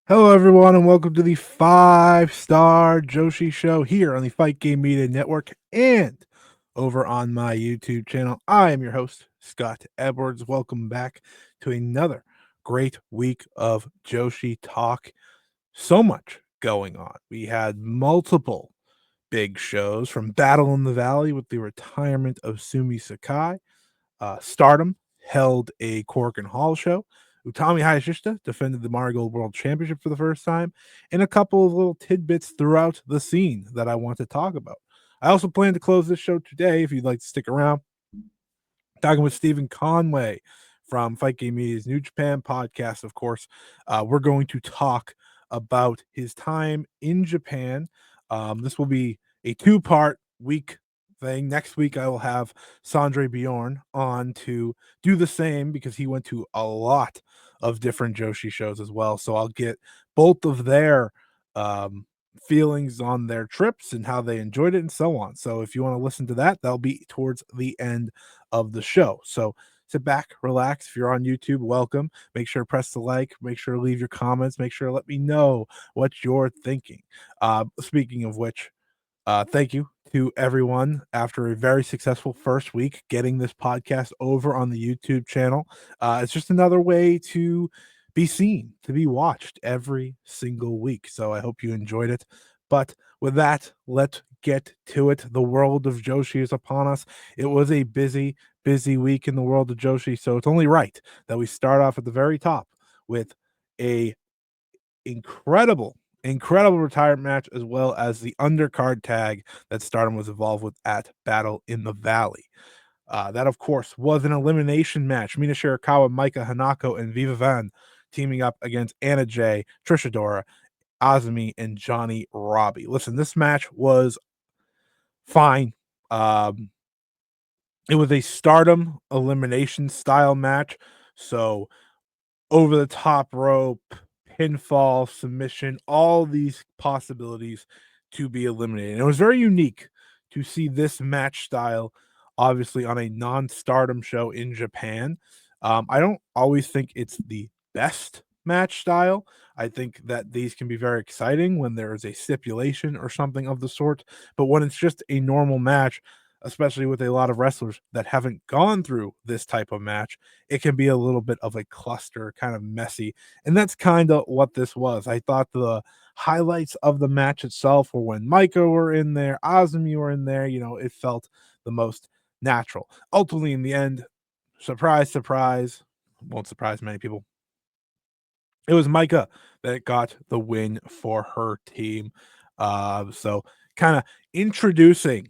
Hello, everyone, and welcome to the Five Star Joshi Show here on the Fight Game Media Network and over on my YouTube channel. I am your host, Scott Edwards. Welcome back to another great week of Joshi talk. So much going on. We had multiple big shows from Battle in the Valley with the retirement of Sumie Sakai. STARDOM held a Korakuen Hall show. Utami Hayashishita defended the Marigold World Championship for the first time, and a couple of little tidbits throughout the scene that I want to talk about. I also plan to close this show today, if you'd like to stick around, talking with Stephen Conway from Fight Game Media's New Japan podcast, of course. We're going to talk about his time in Japan. This will be a two-part week thing. Next week, I will have Sandre Bjorn on to do the same because he went to a lot of different Joshi shows as well. So I'll get both of their feelings on their trips and how they enjoyed it and so on. So if you want to listen to that, that'll be towards the end of the show. So sit back, relax. If you're on YouTube, welcome. Make sure to press the like, make sure to leave your comments, make sure to let me know what you're thinking. Speaking of which, thank you to everyone after a very successful first week getting this podcast over on the YouTube channel. It's just another way to be seen, to be watched every single week. So I hope you enjoyed it. But with that, let's get to it. The world of Joshi is upon us. It was a busy, busy week in the world of Joshi. So it's only right that we start off at the very top with a incredible retirement match, as well as the undercard tag that Stardom was involved with at Battle in the Valley. That, of course, was an elimination match. Mina Shirakawa, Micah Hanako, and Viva Van teaming up against Anna Jay, Trish Adora, Azumi, and Johnny Robbie. Listen, this match was fine. It was a Stardom elimination style match. So over the top rope, pinfall, submission, all these possibilities to be eliminated. And it was very unique to see this match style, obviously, on a non Stardom show in Japan. I don't always think it's the best match style. I think that these can be very exciting when there is a stipulation or something of the sort. But when it's just a normal match, especially with a lot of wrestlers that haven't gone through this type of match, it can be a little bit of a cluster, kind of messy. And that's kind of what this was. I thought the highlights of the match itself were when Micah were in there, Azumi were in there. It felt the most natural. Ultimately, in the end, surprise, surprise, won't surprise many people. It was Micah that got the win for her team. So kind of introducing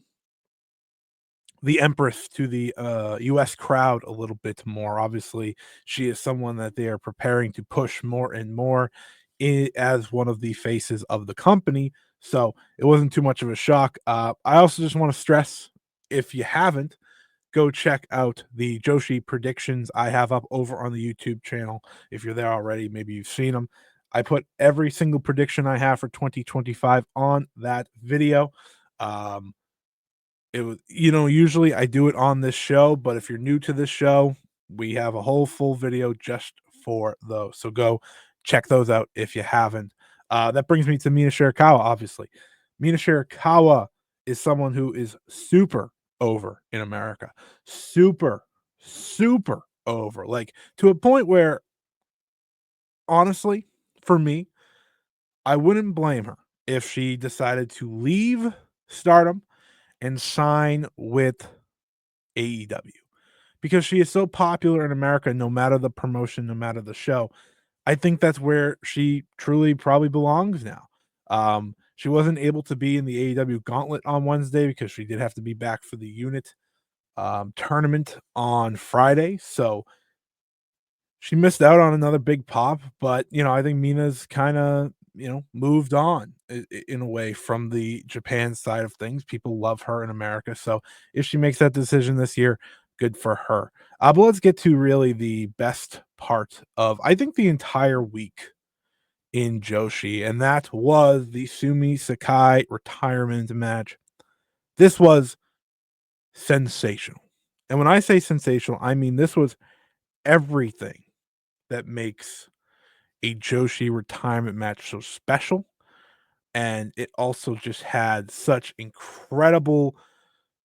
the Empress to the US crowd a little bit more. Obviously, she is someone that they are preparing to push more and more as one of the faces of the company. So it wasn't too much of a shock. I also just want to stress, if you haven't, go check out the Joshi predictions I have up over on the YouTube channel. If you're there already, maybe you've seen them. I put every single prediction I have for 2025 on that video. Um, it was, usually I do it on this show, but if you're new to this show, we have a whole full video just for those. So go check those out if you haven't. That brings me to Mina Shirakawa, obviously. Mina Shirakawa is someone who is super over in America. Super, super over. Like, to a point where, honestly, for me, I wouldn't blame her if she decided to leave Stardom and sign with AEW, because she is so popular in America, no matter the promotion, no matter the show. I think that's where she truly probably belongs now. She wasn't able to be in the AEW Gauntlet on Wednesday because she did have to be back for the unit tournament on Friday. So she missed out on another big pop, but I think Mina's kind of moved on in a way from the Japan side of things. People love her in America, so if she makes that decision this year, good for her. But let's get to really the best part of, I think, the entire week in Joshi, and that was the Sumie Sakai retirement match. This was sensational, and when I say sensational, I mean this was everything that makes a Joshi retirement match so special, and it also just had such incredible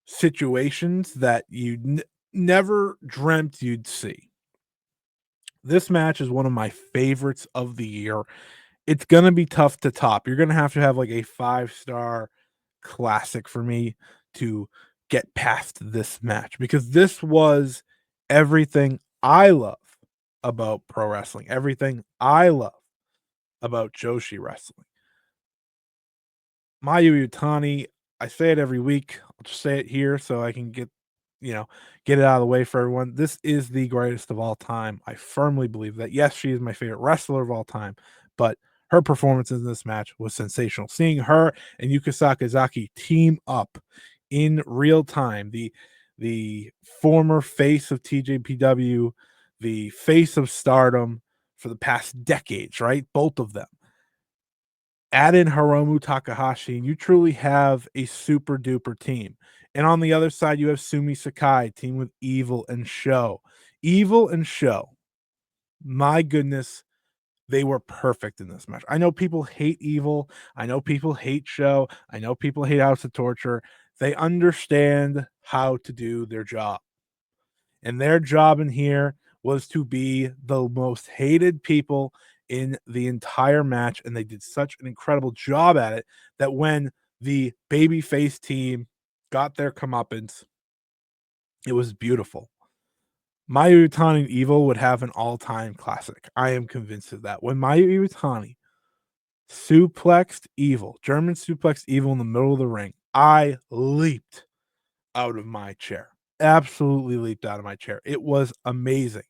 situations that you never dreamt you'd see. This match is one of my favorites of the year. It's gonna be tough to top. You're gonna have to have, like, a five-star classic for me to get past this match, because this was everything I love about pro wrestling, everything I love about Joshi wrestling. Mayu Utani, I say it every week. I'll just say it here so I can you know, get it out of the way for everyone. This is the greatest of all time. I firmly believe that. Yes, she is my favorite wrestler of all time, but her performance in this match was sensational. Seeing her and Yuka Sakazaki team up in real time, the former face of TJPW, the face of Stardom for the past decades, right? Both of them add in Hiromu Takahashi, and you truly have a super duper team. And on the other side, you have Sumie Sakai, team with Evil and Show. Evil and Show, my goodness, they were perfect in this match. I know people hate Evil. I know people hate Show. I know people hate House of Torture. They understand how to do their job. And their job in here was to be the most hated people in the entire match, and they did such an incredible job at it that when the babyface team got their comeuppance, it was beautiful. Mayu Iwatani and Evil would have an all-time classic. I am convinced of that. When Mayu Iwatani suplexed Evil, German suplexed Evil in the middle of the ring, I leaped out of my chair. Absolutely leaped out of my chair. It was amazing.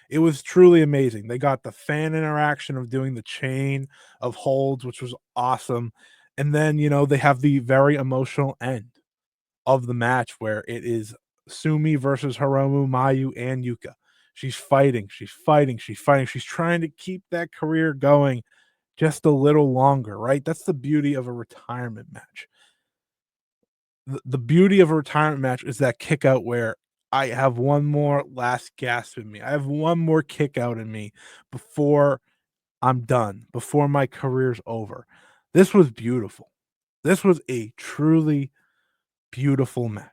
It was truly amazing. They got the fan interaction of doing the chain of holds, which was awesome. And then, they have the very emotional end of the match where it is Sumi versus Hiromu, Mayu, and Yuka. She's fighting, she's fighting, she's fighting. She's trying to keep that career going just a little longer, right? That's the beauty of a retirement match. The beauty of a retirement match is that kick out where I have one more last gasp in me. I have one more kick out in me before I'm done, before my career's over. This was beautiful. This was a truly beautiful match.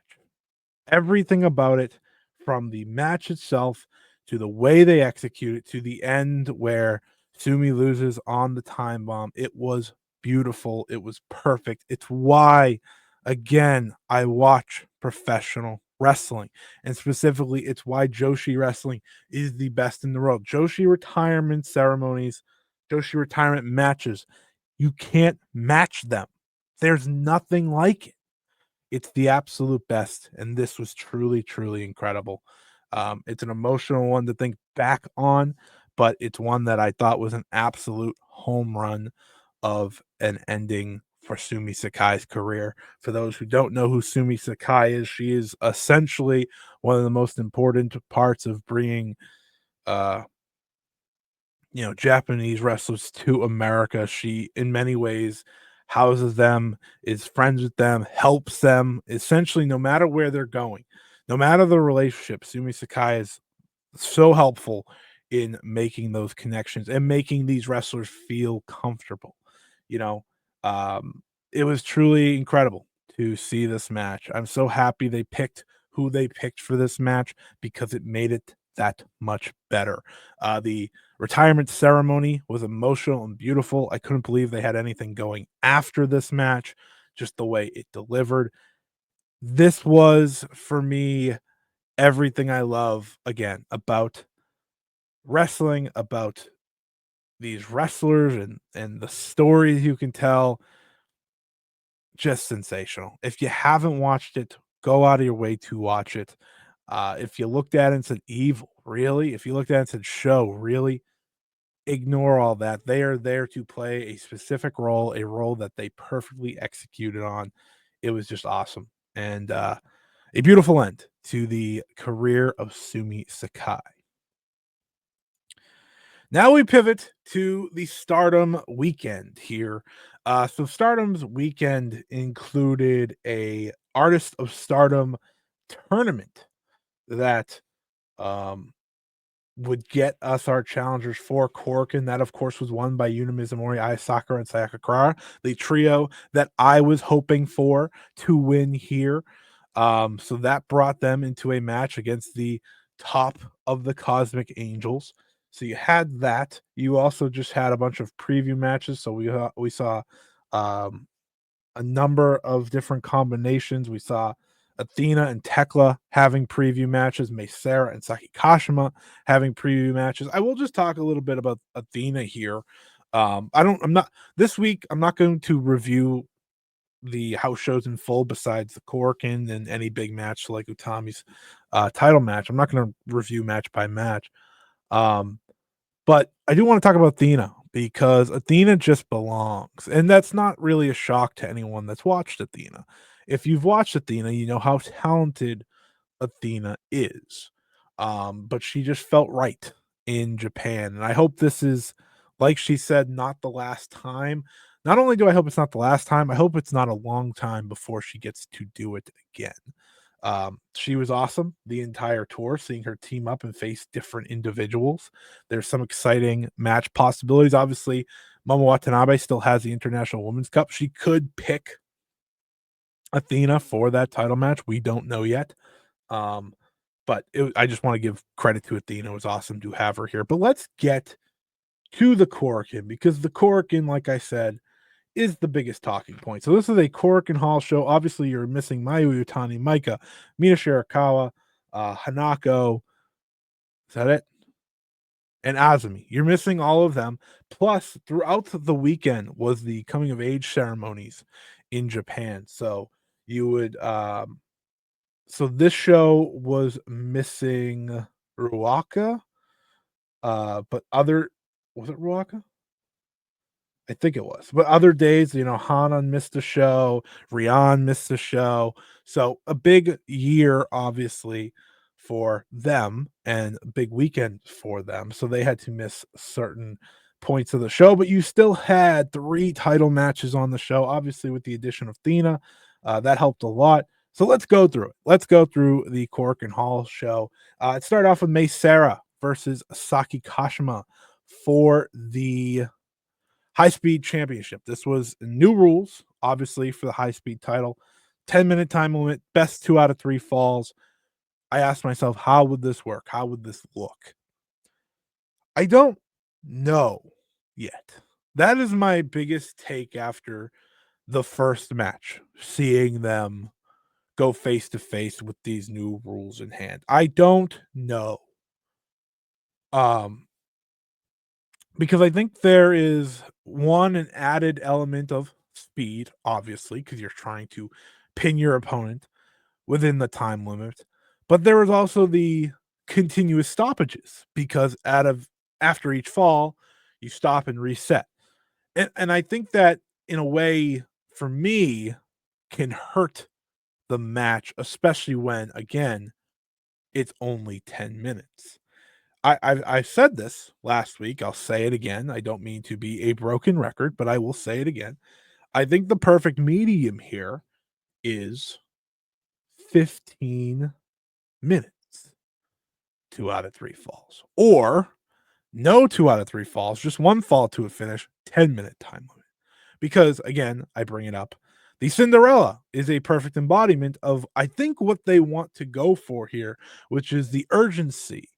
Everything about it, from the match itself to the way they execute it to the end where Sumi loses on the time bomb, it was beautiful. It was perfect. It's why, again, I watch professional wrestling. And specifically, it's why Joshi wrestling is the best in the world. Joshi retirement ceremonies, Joshi retirement matches, you can't match them. There's nothing like it. It's the absolute best, and this was truly, truly incredible. It's an emotional one to think back on, but it's one that I thought was an absolute home run of an ending for Sumi Sakai's career. For those who don't know who Sumi Sakai is, she is essentially one of the most important parts of bringing uh, Japanese wrestlers to America. She, in many ways, houses them, is friends with them, helps them. Essentially, no matter where they're going, no matter the relationship, Sumi Sakai is so helpful in making those connections and making these wrestlers feel comfortable. You know, it was truly incredible to see this match. I'm so happy they picked who they picked for this match because it made it that much better. The retirement ceremony was emotional and beautiful. I couldn't believe they had anything going after this match, just the way it delivered. This was, for me, everything I love again about wrestling, about these wrestlers and the stories you can tell. Just sensational. If you haven't watched it, go out of your way to watch it. If you looked at it and said evil, really? If you looked at it and said show, really? Ignore all that. They are there to play a specific role, a role that they perfectly executed on. It was just awesome. And a beautiful end to the career of Sumi Sakai. Now we pivot to the Stardom weekend here. So Stardom's weekend included a Artist of Stardom tournament that um, would get us our challengers for Korakuen. That, of course, was won by Yuna Mizumori, Aya Sakura, and Sayaka Kurara, the trio that I was hoping for to win here. So that brought them into a match against the top of the Cosmic Angels. So you had that. You also just had a bunch of preview matches. So we saw um, a number of different combinations. We saw Athena and Tekla having preview matches, Meisera and Saki Kashima having preview matches. I will just talk a little bit about Athena here. I'm not this week, I'm not going to review the house shows in full besides the Korakuen and any big match like Utami's title match. I'm not going to review match by match. Um, but I do want to talk about Athena because Athena just belongs. And that's not really a shock to anyone that's watched Athena. If you've watched Athena, you know how talented Athena is. But she just felt right in Japan. And I hope this is, like she said, not the last time. Not only do I hope it's not the last time, I hope it's not a long time before she gets to do it again. She was awesome the entire tour, seeing her team up and face different individuals. There's some exciting match possibilities. Obviously, Momo Watanabe still has the International Women's Cup. She could pick Athena for that title match. We don't know yet. Um, I just want to give credit to Athena. It was awesome to have her here. But let's get to the Korakuen because the Korakuen, like I said, is the biggest talking point. So this is a Korakuen Hall show. Obviously, you're missing Mayu Utani, Maika, Mina Shirakawa, Hanako. Is that it? And Azumi. You're missing all of them. Plus, throughout the weekend was the coming of age ceremonies in Japan. So you would so this show was missing Ruaka, but other was it Ruaka? I think it was. But other days, Hanan missed the show, Rian missed the show. So a big year, obviously, for them and a big weekend for them. So they had to miss certain points of the show, but you still had 3 title matches on the show, obviously, with the addition of Athena. That helped a lot. So let's go through it. Let's go through the Korakuen Hall show. It started off with Mei Sarah versus Saki Kashima for the high speed championship. This was new rules, obviously, for the high speed title. 10-minute time limit, best 2 out of 3 falls. I asked myself, how would this work? How would this look? I don't know yet. That is my biggest take after the first match, seeing them go face to face with these new rules in hand. I don't know. Um, because I think there is an added element of speed, obviously, because you're trying to pin your opponent within the time limit. But there is also the continuous stoppages because after each fall, you stop and reset. And I think that in a way, for me, can hurt the match, especially when again, it's only 10 minutes. I said this last week. I'll say it again. I don't mean to be a broken record, but I will say it again. I think the perfect medium here is 15 minutes, 2 out of 3 falls, or no 2 out of 3 falls, just 1 fall to a finish, 10-minute time limit. Because again, I bring it up. The Cinderella is a perfect embodiment of, I think, what they want to go for here, which is the urgency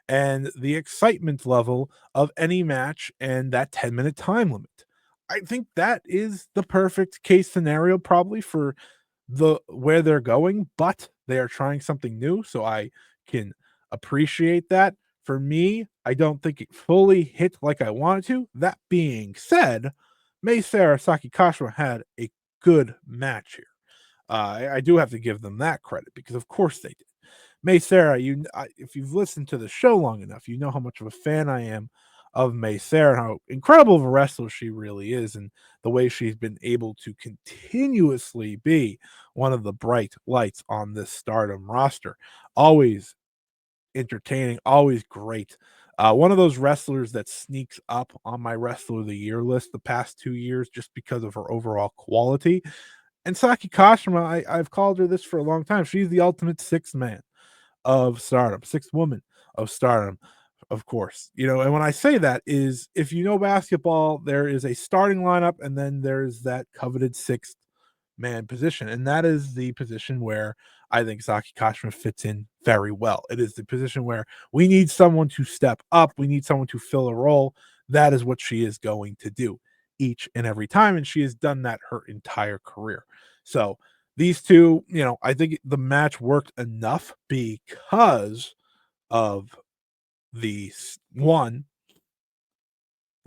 and the excitement level of any match and that 10-minute time limit. I think that is the perfect case scenario, probably for where they're going, but they are trying something new, so I can appreciate that. For me, I don't think it fully hit like I wanted to. That being said, Mei Sarah Saki Kashima had a good match here. I do have to give them that credit because, of course, they did. Mei Sarah, if you've listened to the show long enough, you know how much of a fan I am of Mei Sarah and how incredible of a wrestler she really is, and the way she's been able to continuously be one of the bright lights on this Stardom roster. Always entertaining, always great. One of those wrestlers that sneaks up on my Wrestler of the Year list the past 2 years just because of her overall quality. And Saki Kashima, I've called her this for a long time. She's the ultimate sixth man of Stardom, sixth woman of Stardom. of course. And when I say that is if you know basketball, there is a starting lineup and then there's that coveted sixth man position. And that is the position where I think Saki Kashima fits in very well. It is the position where we need someone to step up, we need someone to fill a role. That is what she is going to do each and every time. And she has done that her entire career. So these two, I think the match worked enough because of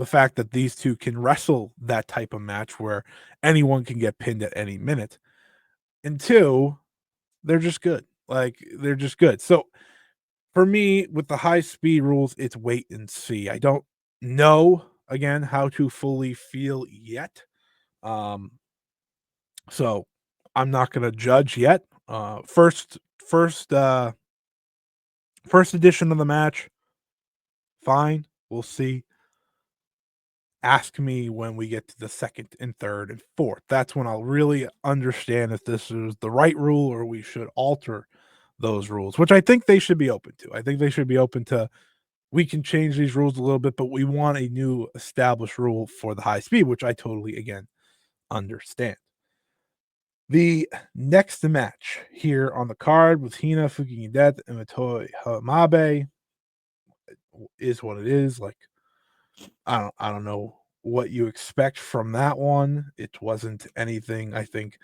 the fact that these two can wrestle that type of match where anyone can get pinned at any minute. And two, they're just good. Like they're just good. So for me, with the high speed rules, it's wait and see. I don't know again how to fully feel yet. Um, so I'm not gonna judge yet. First edition of the match, fine. We'll see. Ask me when we get to the second and third and fourth. That's when I'll really understand if this is the right rule or we should alter those rules, which I think they should be open to. I think they should be open to we can change these rules a little bit, but we want a new established rule for the high speed, which I totally again understand. The next match here on the card with Hina Fukigen Death and Matoi Hamabe is what it is. Like I don't know what you expect from that one. It wasn't anything I think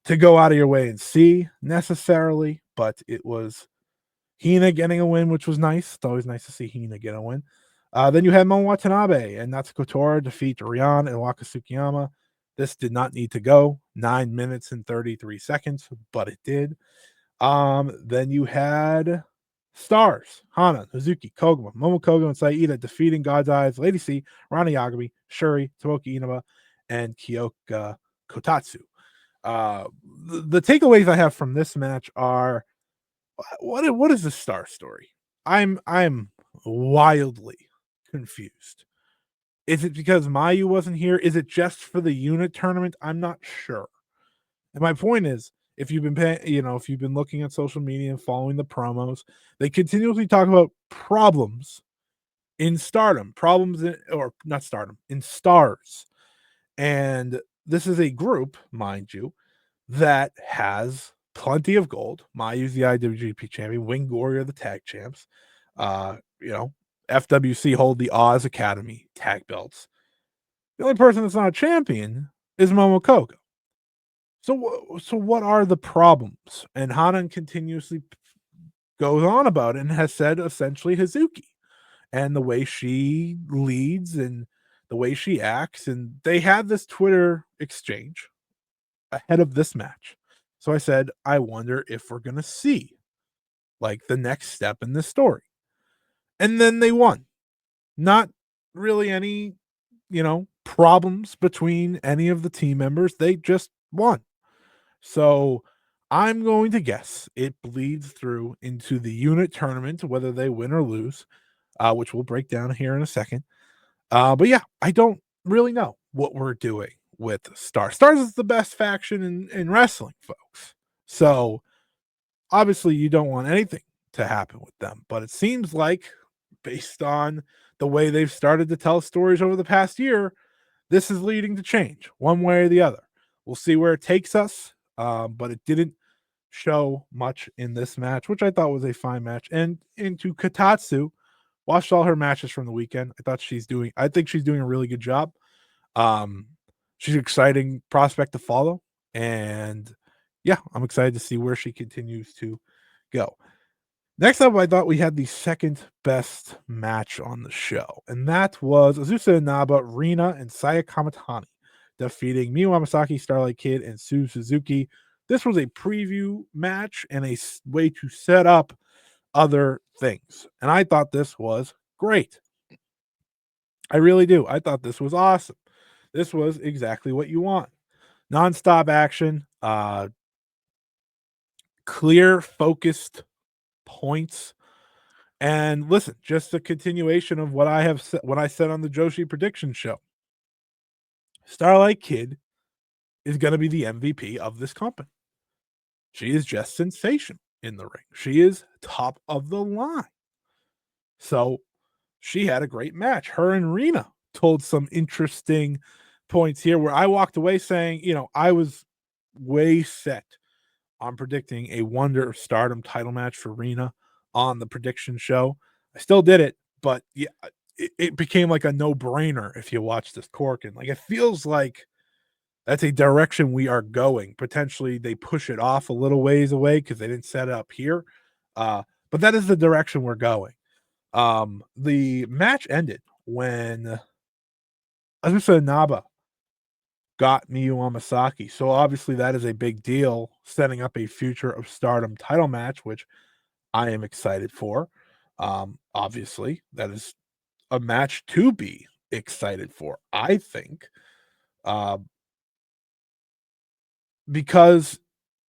to go out of your way and see necessarily, but it was Hina getting a win, which was nice. It's always nice to see Hina get a win. Then you had Mon Watanabe and Natsuko Tora defeat Rion and Waka Tsukiyama. This did not need to go 9 minutes and 33 seconds, but it did. Then you had Stars, Hana, Hazuki, Koguma, Momokogo, and Saida defeating God's Eyes, Lady C, Rana Yagami, Shuri, Tomoki Inaba, and Kyoka Kotatsu. The takeaways I have from this match are what is the Star story? I'm wildly confused. Is it because Mayu wasn't here? Is it just for the unit tournament? I'm not sure. And my point is, if you've been if you've been looking at social media and following the promos, they continuously talk about problems in Stardom, or not Stardom, in Stars. And this is a group, mind you, that has plenty of gold. Mayu's the IWGP champion, Wing Gory are the tag champs. Uh, you know, FWC hold the Oz Academy tag belts. The only person that's not a champion is Momokogo. So what are the problems? And Hanan continuously goes on about it and has said essentially Hazuki and the way she leads and the way she acts. And they had this Twitter exchange ahead of this match. So I said, I wonder if we're going to see like the next step in this story. And then they won. Not really any, problems between any of the team members. They just won. So I'm going to guess it bleeds through into the unit tournament, whether they win or lose, which we'll break down here in a second. But yeah, I don't really know what we're doing with Stars. Stars is the best faction in wrestling, folks. So obviously you don't want anything to happen with them, but it seems like based on the way they've started to tell stories over the past year, this is leading to change one way or the other. We'll see where it takes us, but it didn't show much in this match, which I thought was a fine match. And into Katatsu, watched all her matches from the weekend. I think she's doing a really good job. She's an exciting prospect to follow. And yeah, I'm excited to see where she continues to go. Next up, I thought we had the second best match on the show, and that was Azusa Inaba, Rina, and Saya Kamatani defeating Miyu Amasaki, Starlight Kid, and Sue Suzuki. This was a preview match and a way to set up other things, and I thought this was great. I really do. I thought this was awesome. This was exactly what you want. Non-stop action, clear, focused points. And listen, just a continuation of what I said on the Joshi prediction show. Starlight Kid is going to be the MVP of this company. She is just sensational in the ring. She is top of the line. So she had a great match. Her and Rena told some interesting points here where I walked away saying, I was way set on predicting a Wonder of Stardom title match for Rena on the prediction show. I still did it, but yeah, it became like a no-brainer if you watch this Corkin. Like, it feels like that's a direction we are going. Potentially, they push it off a little ways away because they didn't set it up here. But that is the direction we're going. The match ended when Azusa Naba got Miyu Amasaki. So obviously that is a big deal, setting up a future of Stardom title match, which I am excited for. Obviously, that is a match to be excited for, I think. Uh, because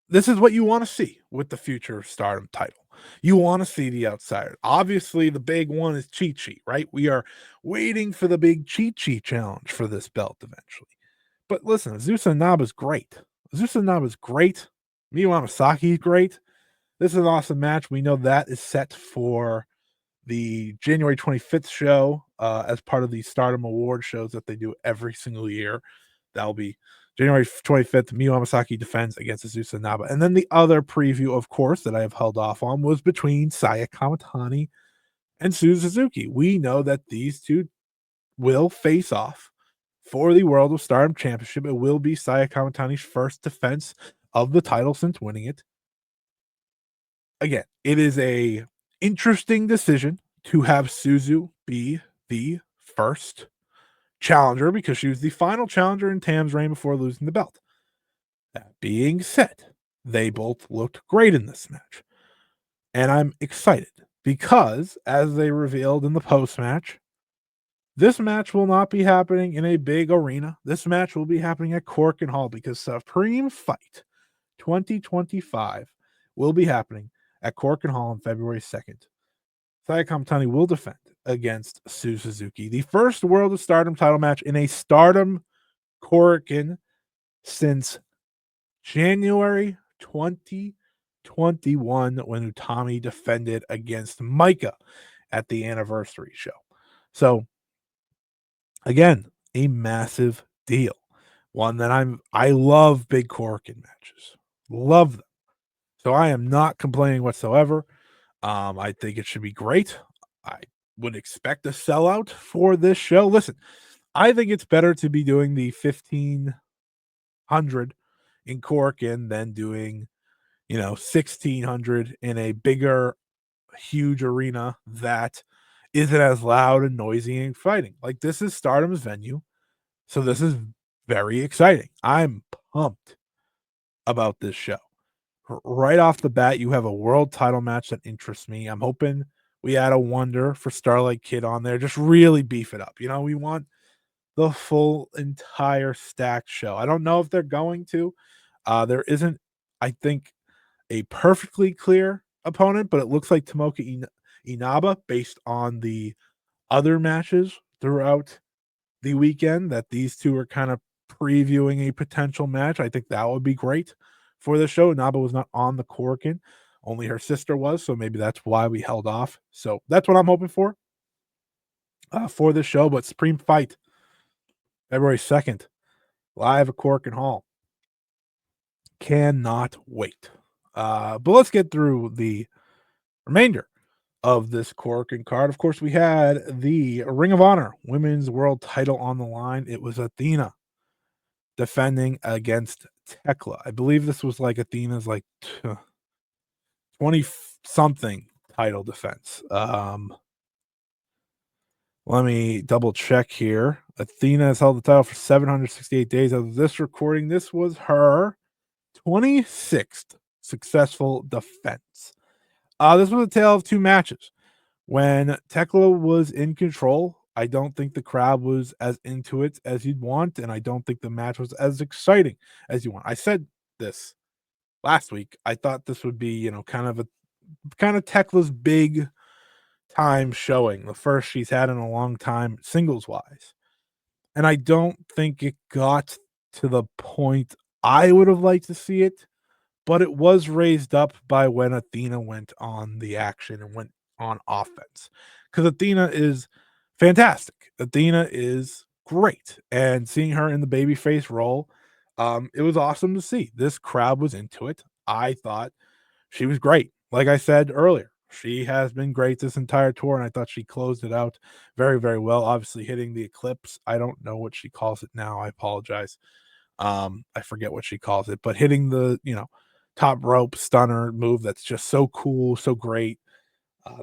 this is what you want to see with the future of Stardom title. You want to see the outsider. Obviously, the big one is Chi Chi, right? We are waiting for the big Chi Chi challenge for this belt eventually. But listen, Azusa Naba's great. Azusa Naba's great. Miyu Amasaki is great. This is an awesome match. We know that is set for the January 25th show as part of the Stardom Award shows that they do every single year. That'll be January 25th. Miyu Amasaki defends against Azusa Naba. And then the other preview, of course, that I have held off on was between Saya Kamatani and Suzu Suzuki. We know that these two will face off for the World of Stardom Championship. It will be Saya Kamatani's first defense of the title since winning it. Again, it is a interesting decision to have Suzu be the first challenger because she was the final challenger in Tam's reign before losing the belt. That being said, they both looked great in this match. And I'm excited because, as they revealed in the post match, this match will not be happening in a big arena. This match will be happening at Korakuen Hall because Supreme Fight 2025 will be happening at Korakuen Hall on February 2nd. Saya Kamatani will defend against Suzu Suzuki, the first World of Stardom title match in a Stardom Korakuen since January 2021 when Utami defended against Micah at the anniversary show. So, again, a massive deal. One that I love big Korakuen matches. Love them. So I am not complaining whatsoever. I think it should be great. I would expect a sellout for this show. Listen, I think it's better to be doing the 1,500 in Korakuen than doing, 1,600 in a bigger, huge arena that isn't as loud and noisy and fighting. Like, this is Stardom's venue. So this is very exciting. I'm pumped about this show. Right off the bat, you have a world title match that interests me. I'm hoping we add a Wonder for Starlight Kid on there. Just really beef it up. We want the full entire stacked show. I don't know if they're going to. There isn't, I think, a perfectly clear opponent, but it looks like Tomoka Inaba based on the other matches throughout the weekend that these two are kind of previewing a potential match. I think that would be great for the show. Naba was not on the Korakuen, only her sister was, so maybe that's why we held off. So that's what I'm hoping for this show. But Supreme Fight, February 2nd, live at Korakuen Hall. Cannot wait. But let's get through the remainder of this Korakuen card. Of course, we had the Ring of Honor Women's World Title on the line. It was Athena defending against Tekla. I believe this was like Athena's like 20 something title defense. Let me double check here. Athena has held the title for 768 days. As of this recording, this was her 26th successful defense. This was a tale of two matches. When Tekla was in control, I don't think the crowd was as into it as you'd want, and I don't think the match was as exciting as you want. I said this last week. I thought this would be, kind of Tekla's big time showing, the first she's had in a long time, singles wise. And I don't think it got to the point I would have liked to see it, but it was raised up by when Athena went on the action and went on offense. Because Athena is fantastic. Athena is great, and seeing her in the babyface role, it was awesome to see. This crowd was into it. I thought she was great. Like I said earlier, she has been great this entire tour, and I thought she closed it out very, very well. Obviously, hitting the eclipse. I don't know what she calls it now. I apologize. I forget what she calls it, but hitting the top rope stunner move that's just so cool, so great.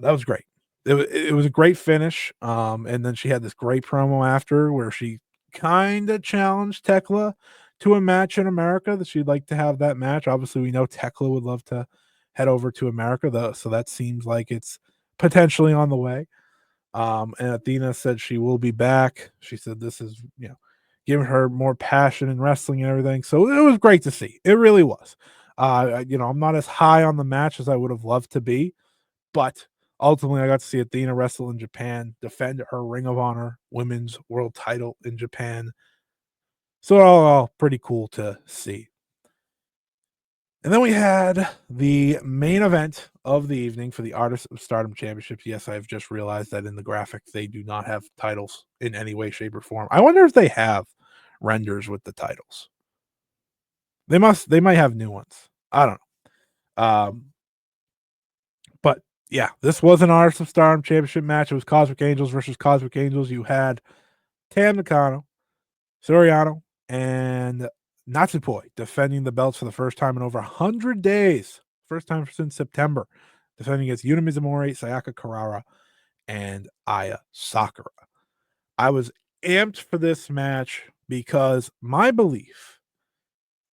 That was great. It was a great finish. And then she had this great promo after where she kind of challenged Tekla to a match in America that she'd like to have that match. Obviously, we know Tekla would love to head over to America, though, so that seems like it's potentially on the way. And Athena said she will be back. She said this is, giving her more passion in wrestling and everything. So it was great to see. It really was. I'm not as high on the match as I would have loved to be, but ultimately I got to see Athena wrestle in Japan, defend her Ring of Honor women's world title in Japan. So all pretty cool to see. And then we had the main event of the evening for the Artists of Stardom Championships. Yes, I've just realized that in the graphic they do not have titles in any way, shape, or form. I wonder if they have renders with the titles. They might have new ones. I don't know. But yeah, this was an Artists of Stardom Championship match. It was Cosmic Angels versus Cosmic Angels. You had Tam Nakano, Soriano, and Natsupoi defending the belts for the first time in over 100 days. First time since September. Defending against Yuna Mizumori, Sayaka Karara, and Aya Sakura. I was amped for this match because my belief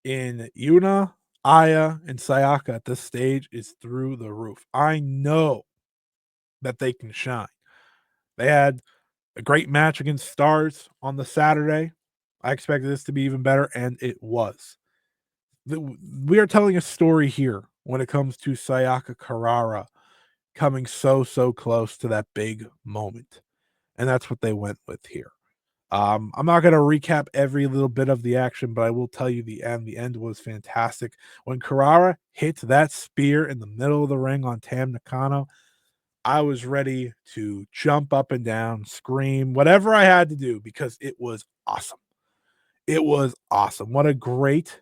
in Yuna, Aya, and Sayaka at this stage is through the roof. I know that they can shine. They had a great match against Stars on the Saturday. I expected this to be even better, and it was. We are telling a story here when it comes to Sayaka Karara coming so close to that big moment. And that's what they went with here. I'm not going to recap every little bit of the action, but I will tell you the end. The end was fantastic. When Karara hit that spear in the middle of the ring on Tam Nakano, I was ready to jump up and down, scream, whatever I had to do because it was awesome. It was awesome. What a great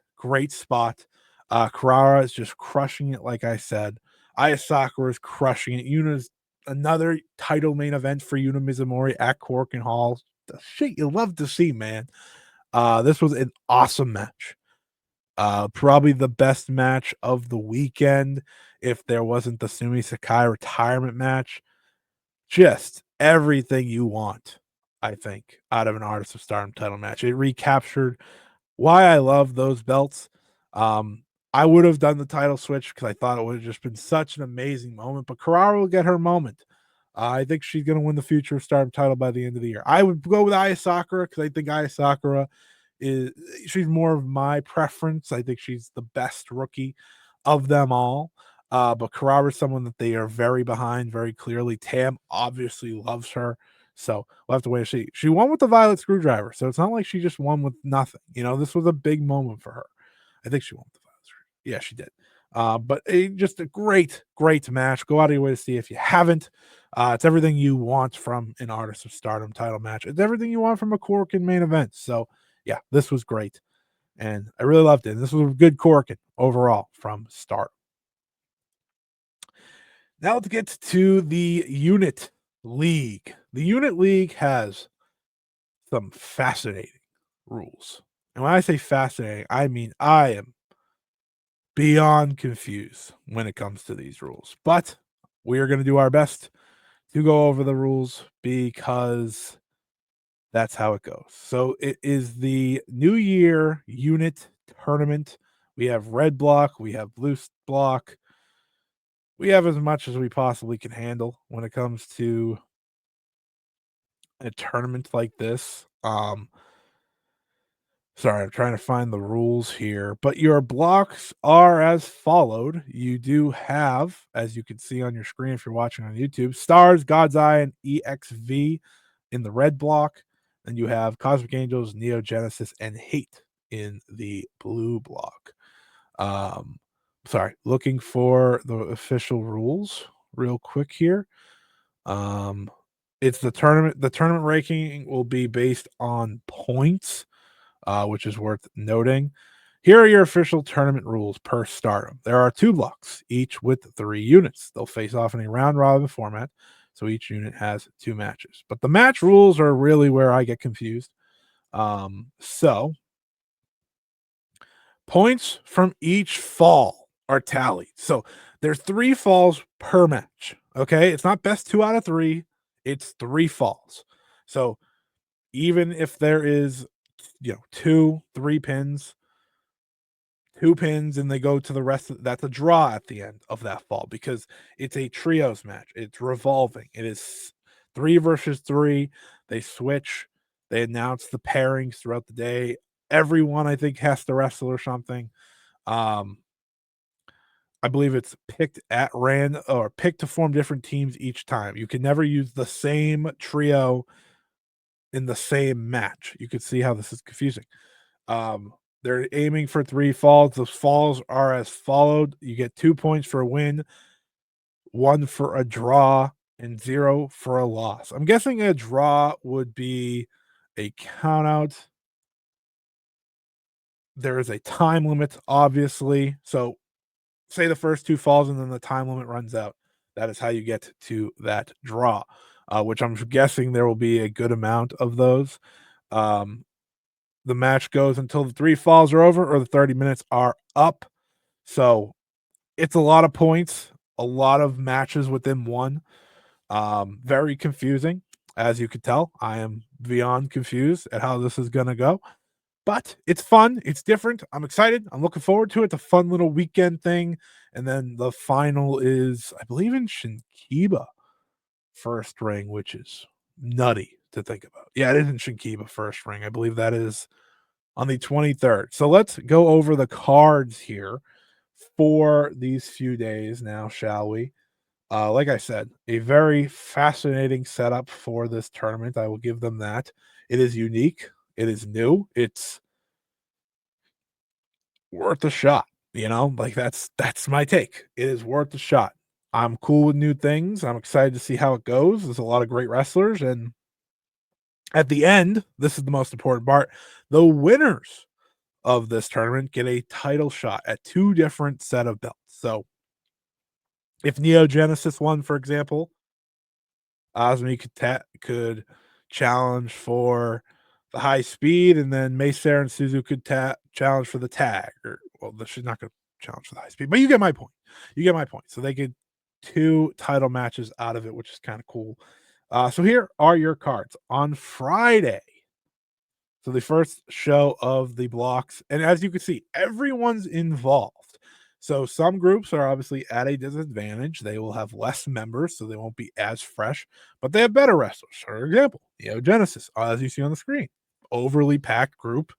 spot. Karara is just crushing it, like I said. Aya Sakura is crushing it. Yuna's another title main event for Yuna Mizumori at Cork and Hall. The shit you love to see, man. This was an awesome match. Probably the best match of the weekend if there wasn't the Sumie Sakai retirement match. Just everything you want, I think, out of an Artist of Stardom title match. It recaptured why I love those belts. I would have done the title switch because I thought it would have just been such an amazing moment, but Karara will get her moment. I think she's going to win the Future Stardom title by the end of the year. I would go with Aya Sakura because I think Aya Sakura is she's more of my preference. I think she's the best rookie of them all. But Karara is someone that they are very behind, very clearly. Tam obviously loves her. So we'll have to wait and see. She won with the Violet Screwdriver. So it's not like she just won with nothing. This was a big moment for her. I think she won with the Violet Screwdriver. Yeah, she did. But just a great match. Go out of your way to see if you haven't. It's everything you want from an Artist of Stardom title match. It's everything you want from a Korakuen main event. So yeah, this was great. And I really loved it. And this was a good Korakuen overall from Stardom. Now let's get to the Unit League. The Unit League has some fascinating rules. And when I say fascinating, I mean I am beyond confused when it comes to these rules. But we are going to do our best to go over the rules because that's how it goes. So it is the New Year Unit Tournament. We have red block, we have blue block. We have as much as we possibly can handle when it comes to a tournament like this. Sorry, I'm trying to find the rules here, but your blocks are as followed. You do have, as you can see on your screen if you're watching on YouTube, Stars, God's Eye, and EXV in the red block. And you have Cosmic Angels, Neo Genesis, and Hate in the blue block. Sorry, looking for the official rules real quick here. It's the tournament. The tournament ranking will be based on points, which is worth noting. Here are your official tournament rules per Stardom. There are 2 blocks, each with 3 units. They'll face off in a round robin format, so each unit has 2 matches. But the match rules are really where I get confused. So points from each fall are tallied. So there's 3 falls per match. Okay, it's not best 2 out of 3. It's 3 falls. So even if there is, 2, 3 pins, 2 pins, and they go to the rest of that's a draw at the end of that fall because it's a trios match. It's revolving. It is 3 versus 3. They switch. They announce the pairings throughout the day. Everyone, I think, has to wrestle or something. Um, I believe it's picked at random or picked to form different teams each time. You can never use the same trio in the same match. You can see how this is confusing. They're aiming for 3 falls. Those falls are as followed. You get 2 points for a win, 1 for a draw, and 0 for a loss. I'm guessing a draw would be a countout. There is a time limit, obviously. So say the first 2 falls and then the time limit runs out. That is how you get to that draw, which I'm guessing there will be a good amount of those. Um, the match goes until the 3 falls are over or the 30 minutes are up. So it's a lot of points, a lot of matches within one. Very confusing, as you could tell. I am beyond confused at how this is going to go. But it's fun. It's different. I'm excited. I'm looking forward to it. It's a fun little weekend thing. And then the final is, I believe, in Shinkiba first ring, which is nutty to think about. Yeah, it is in Shinkiba first ring. I believe that is on the 23rd. So let's go over the cards here for these few days now, shall we? Like I said, a very fascinating setup for this tournament. I will give them that. It is unique. It is new. It's worth a shot. Like that's my take. It is worth a shot. I'm cool with new things. I'm excited to see how it goes. There's a lot of great wrestlers, and at the end, this is the most important part. The winners of this tournament get a title shot at 2 different set of belts. So if Neo Genesis won, for example, Osmi could challenge for the high speed, and then Maysair and Suzu could challenge for the tag. Or well, she's not going to challenge for the high speed, but you get my point. You get my point. So they get 2 title matches out of it, which is kind of cool. So here are your cards on Friday. So the first show of the blocks, and as you can see, everyone's involved. So some groups are obviously at a disadvantage. They will have less members, so they won't be as fresh, but they have better wrestlers. For example, Genesis, as you see on the screen, overly packed group.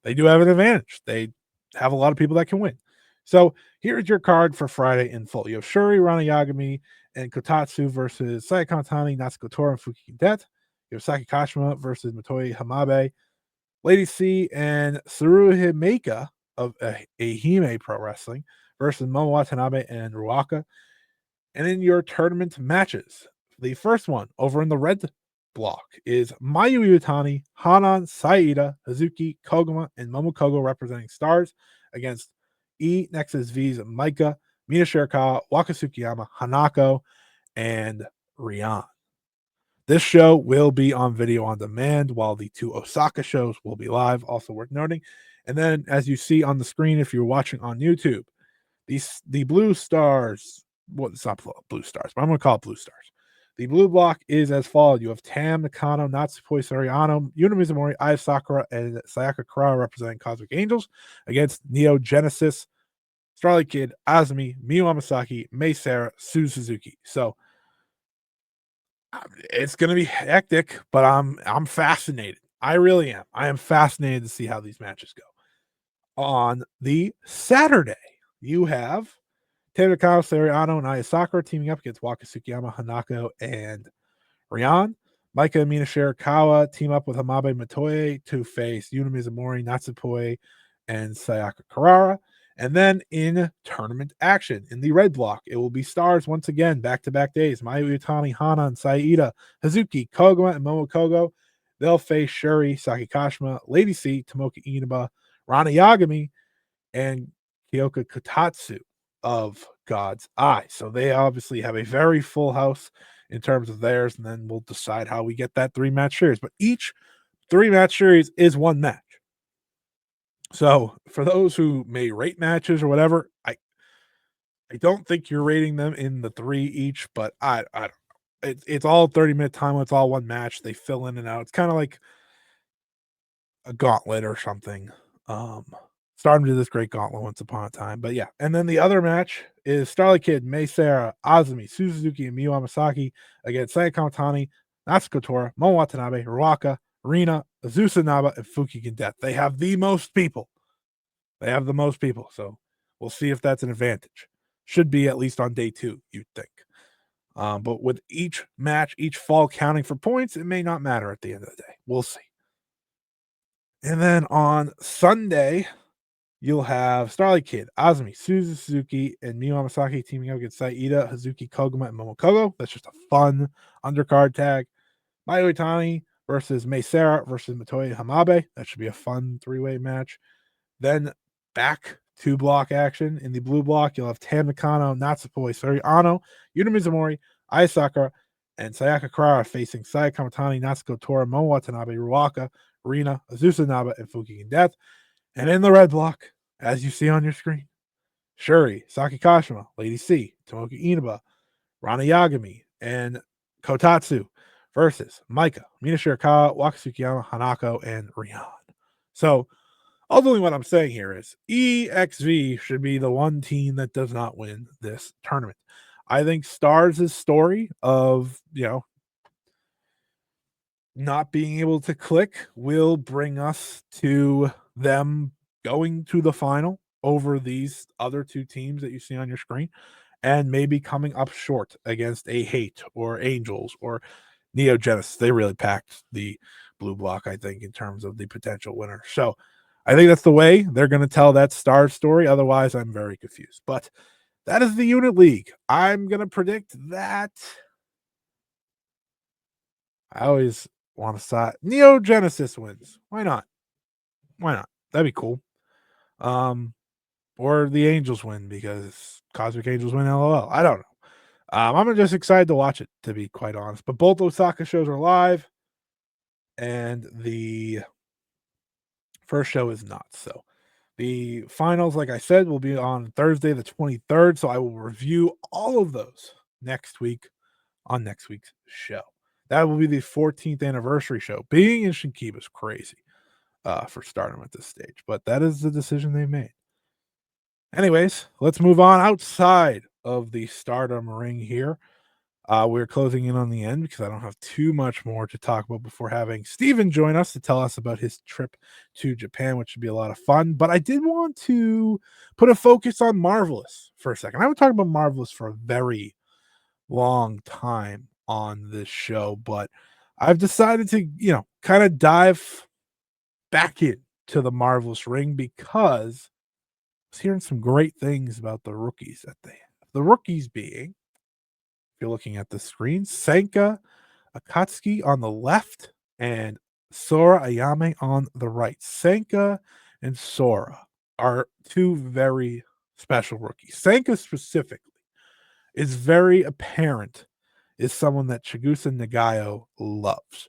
They do have an advantage. They have a lot of people that can win. So here's your card for Friday in full. You have Shuri, Rana Yagami, and Kotatsu versus Sayaka Tani, Natsuko Tora, and Fuki Cadet. You have Saki Kashima versus Motoi Hamabe, Lady C, and Saru Himeka of Ehime Pro Wrestling versus Momo Watanabe and Ruaka. And in your tournament matches, the first one over in the red block is Mayu Iwatani, Hanan, Saida, Hazuki, Koguma, and Momokogo representing Stars against E Nexus V's Maika, Mina Shirakawa, Waka Tsukiyama, Hanako, and Rian. This show will be on video on demand, while the 2 Osaka shows will be live, also worth noting. And then, as you see on the screen, if you're watching on YouTube, the Blue Stars, well, it's not Blue Stars, but I'm going to call it Blue Stars. The blue block is as follows. You have Tam Nakano, Natsupoi Soriano, Yuna Mizumori, Aya Sakura, and Sayaka Kurara representing Cosmic Angels against Neo Genesis, Starlight Kid, Azumi, Miyu Amasaki, Mei Sarah, Su Suzuki. So it's going to be hectic, but I'm fascinated. I really am. I am fascinated to see how these matches go. On the Saturday, you have Terukawa Seriano and Aya Sakura teaming up against Waka Tsukiyama, Hanako, and Rian. Maika and Mina Shirakawa team up with Hamabe Matoye to face Yuna Mizumori, Natsupoi, and Sayaka Kurara. And then in tournament action, in the red block, it will be stars once again, back-to-back days. Mayu Utami, Hana, and Saida, Hazuki, Koguma, and Momokogo. They'll face Shuri, Saki Kashima, Lady C, Tomoka Inaba, Rana Yagami, and Kyoka Kotatsu of God's Eye. So they obviously have a very full house in terms of theirs, and then we'll decide how we get that 3-match series. But each 3-match series is one match. So for those who may rate matches or whatever, I don't think you're rating them in the 3 each, but I don't know. It's all 30-minute time. It's all one match. They fill in and out. It's kind of like a gauntlet or something. Stardom did this great gauntlet once upon a time, but yeah. And then the other match is Starlight Kid, Mei Seira, Azumi, Suzuki, and Miyu Amasaki against Saya Kamatani, Natsuko Tora, Momo Watanabe, Ruaka, Rina, Azusa Naba, and Fukigen Death. They have the most people. So we'll see if that's an advantage. Should be at least on day 2, you'd think. But with each match, each fall counting for points, it may not matter at the end of the day. We'll see. And then on Sunday, you'll have Starlight Kid, Azumi, Suzuki, and Miyu Amasaki teaming up against Saida, Hazuki, Koguma, and Momokogo. That's just a fun undercard tag. Mayu Itani versus Mei Seira versus Matoya Hamabe. That should be a fun 3-way match. Then back to block action. In the blue block, you'll have Tam Nakano, Natsupoi, Sari Ano, Yuta Mizumori, Ai Sakura, and Sayaka Kurara facing Saya Kamatani, Natsuko Tora, Momo Watanabe, Ruaka, Rina, Azusa Naba, and Fukigen Death. And in the red block, as you see on your screen, Shuri, Saki Kashima, Lady C, Tomoka Inaba, Rana Yagami, and Kotatsu versus Maika, Mina Shirakawa, Waka Tsukiyama, Hanako, and Rihan. So ultimately what I'm saying here is EXV should be the one team that does not win this tournament. I think Stars' story of, not being able to click will bring us to them going to the final over these other 2 teams that you see on your screen and maybe coming up short against a Hate or Angels or Neo Genesis. They really packed the blue block, I think, in terms of the potential winner. So I think that's the way they're going to tell that star story. Otherwise, I'm very confused. But that is the Unit League. I'm going to predict that. I always want to say Neo Genesis wins. Why not? That'd be cool. Or the Angels win because Cosmic Angels win. LOL. I don't know. I'm just excited to watch it, to be quite honest. But both Osaka shows are live, and the first show is not. So the finals, like I said, will be on Thursday, the 23rd. So I will review all of those next week on next week's show. That will be the 14th anniversary show. Being in Shinkiba is crazy for Stardom at this stage, but that is the decision they made. Anyways, let's move on outside of the Stardom ring here. We're closing in on the end because I don't have too much more to talk about before having Steven join us to tell us about his trip to Japan, which should be a lot of fun. But I did want to put a focus on Marvelous for a second. I haven't talked about Marvelous for a very long time on this show, but I've decided to, kind of dive back into the Marvelous ring because I was hearing some great things about the rookies that they have. The rookies being, if you're looking at the screen, Senka Akatsuki on the left and Sora Ayame on the right. Senka and Sora are 2 very special rookies. Senka specifically is very apparent is someone that Chigusa Nagayo loves.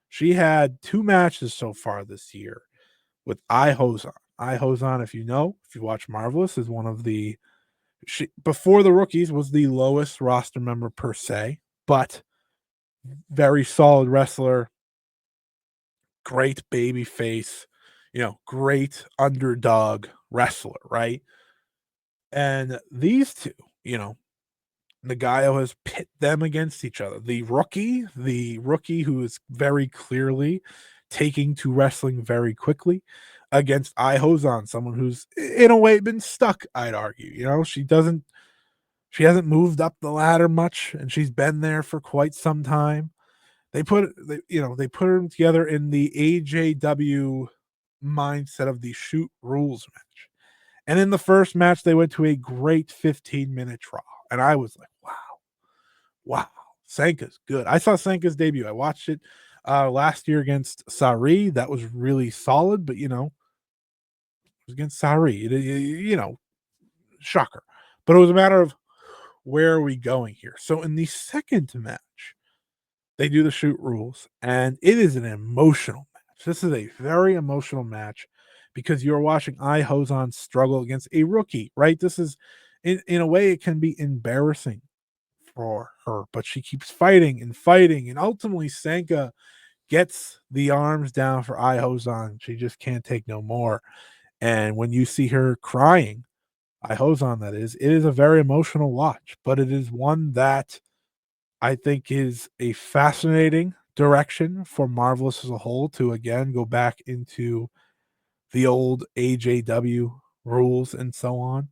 She had 2 matches so far this year with Ai Hozan. Ai Hozan, if you watch Marvelous, is one of the before the rookies was the lowest roster member per se, but very solid wrestler, great baby face, great underdog wrestler, right? And these 2, Nagayo has pit them against each other. The rookie who is very clearly taking to wrestling very quickly against Ai Hozan, someone who's in a way been stuck, I'd argue. She hasn't moved up the ladder much, and she's been there for quite some time. They put them together in the AJW mindset of the shoot rules match. And in the first match, they went to a great 15-minute draw. And I was like, wow, Sanka's good. I saw Sanka's debut. I watched it last year against Sari. That was really solid, but it was against Sari. Shocker. But it was a matter of where are we going here? So in the second match, they do the shoot rules, and it is an emotional match. This is a very emotional match because you're watching Ai Hozan struggle against a rookie, right? This is, in a way, it can be embarrassing for her, but she keeps fighting and fighting, and ultimately Sanka gets the arms down for Ai Hozan. She just can't take no more. And when you see her crying, Ai Hozan, that is, it is a very emotional watch, but it is one that I think is a fascinating direction for Marvelous as a whole to again go back into the old AJW rules and so on.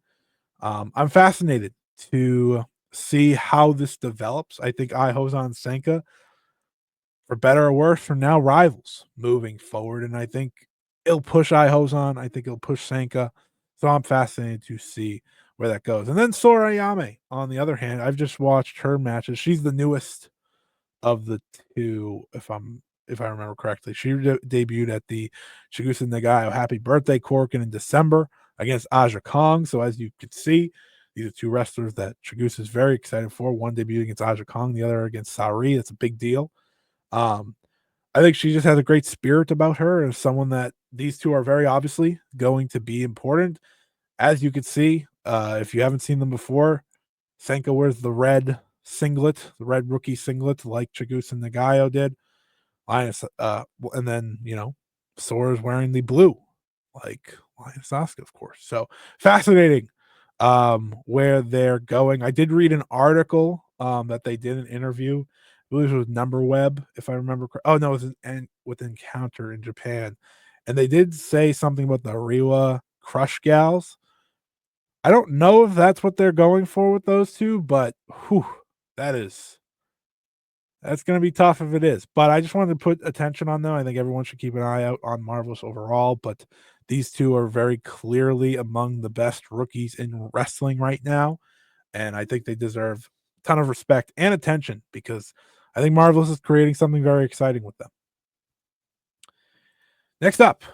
I'm fascinated to see how this develops. I think Ai Hozan and Senka, for better or worse, are now rivals moving forward, and I think it'll push Ai Hozan. I think it'll push Senka. So I'm fascinated to see where that goes. And then Sora Yame, on the other hand, I've just watched her matches. She's the newest of the two, if I remember correctly. She debuted at the Chigusa Nagayo Happy Birthday Korakuen in December against Aja Kong. So as you can see, these are two wrestlers that Chigusa is very excited for. One debuted against Aja Kong, the other against Sari. That's a big deal. Um, I think she just has a great spirit about her, and someone that these two are very obviously going to be important. As you can see, if you haven't seen them before, Senka wears the red singlet, the red rookie singlet, like Chigusa Nagayo did. And then Sora's wearing the blue, like Linus Asuka, of course. So fascinating, where they're going. I did read an article that they did an interview. I believe it was Number Web, if I remember. Oh no, it was with Encounter in Japan, and they did say something about the Ariwa Crush Gals. I don't know if that's what they're going for with those two, but whew, that is that's going to be tough if it is. But I just wanted to put attention on them. I think everyone should keep an eye out on Marvelous overall. But these two are very clearly among the best rookies in wrestling right now. And I think they deserve a ton of respect and attention because I think Marvelous is creating something very exciting with them. Next up,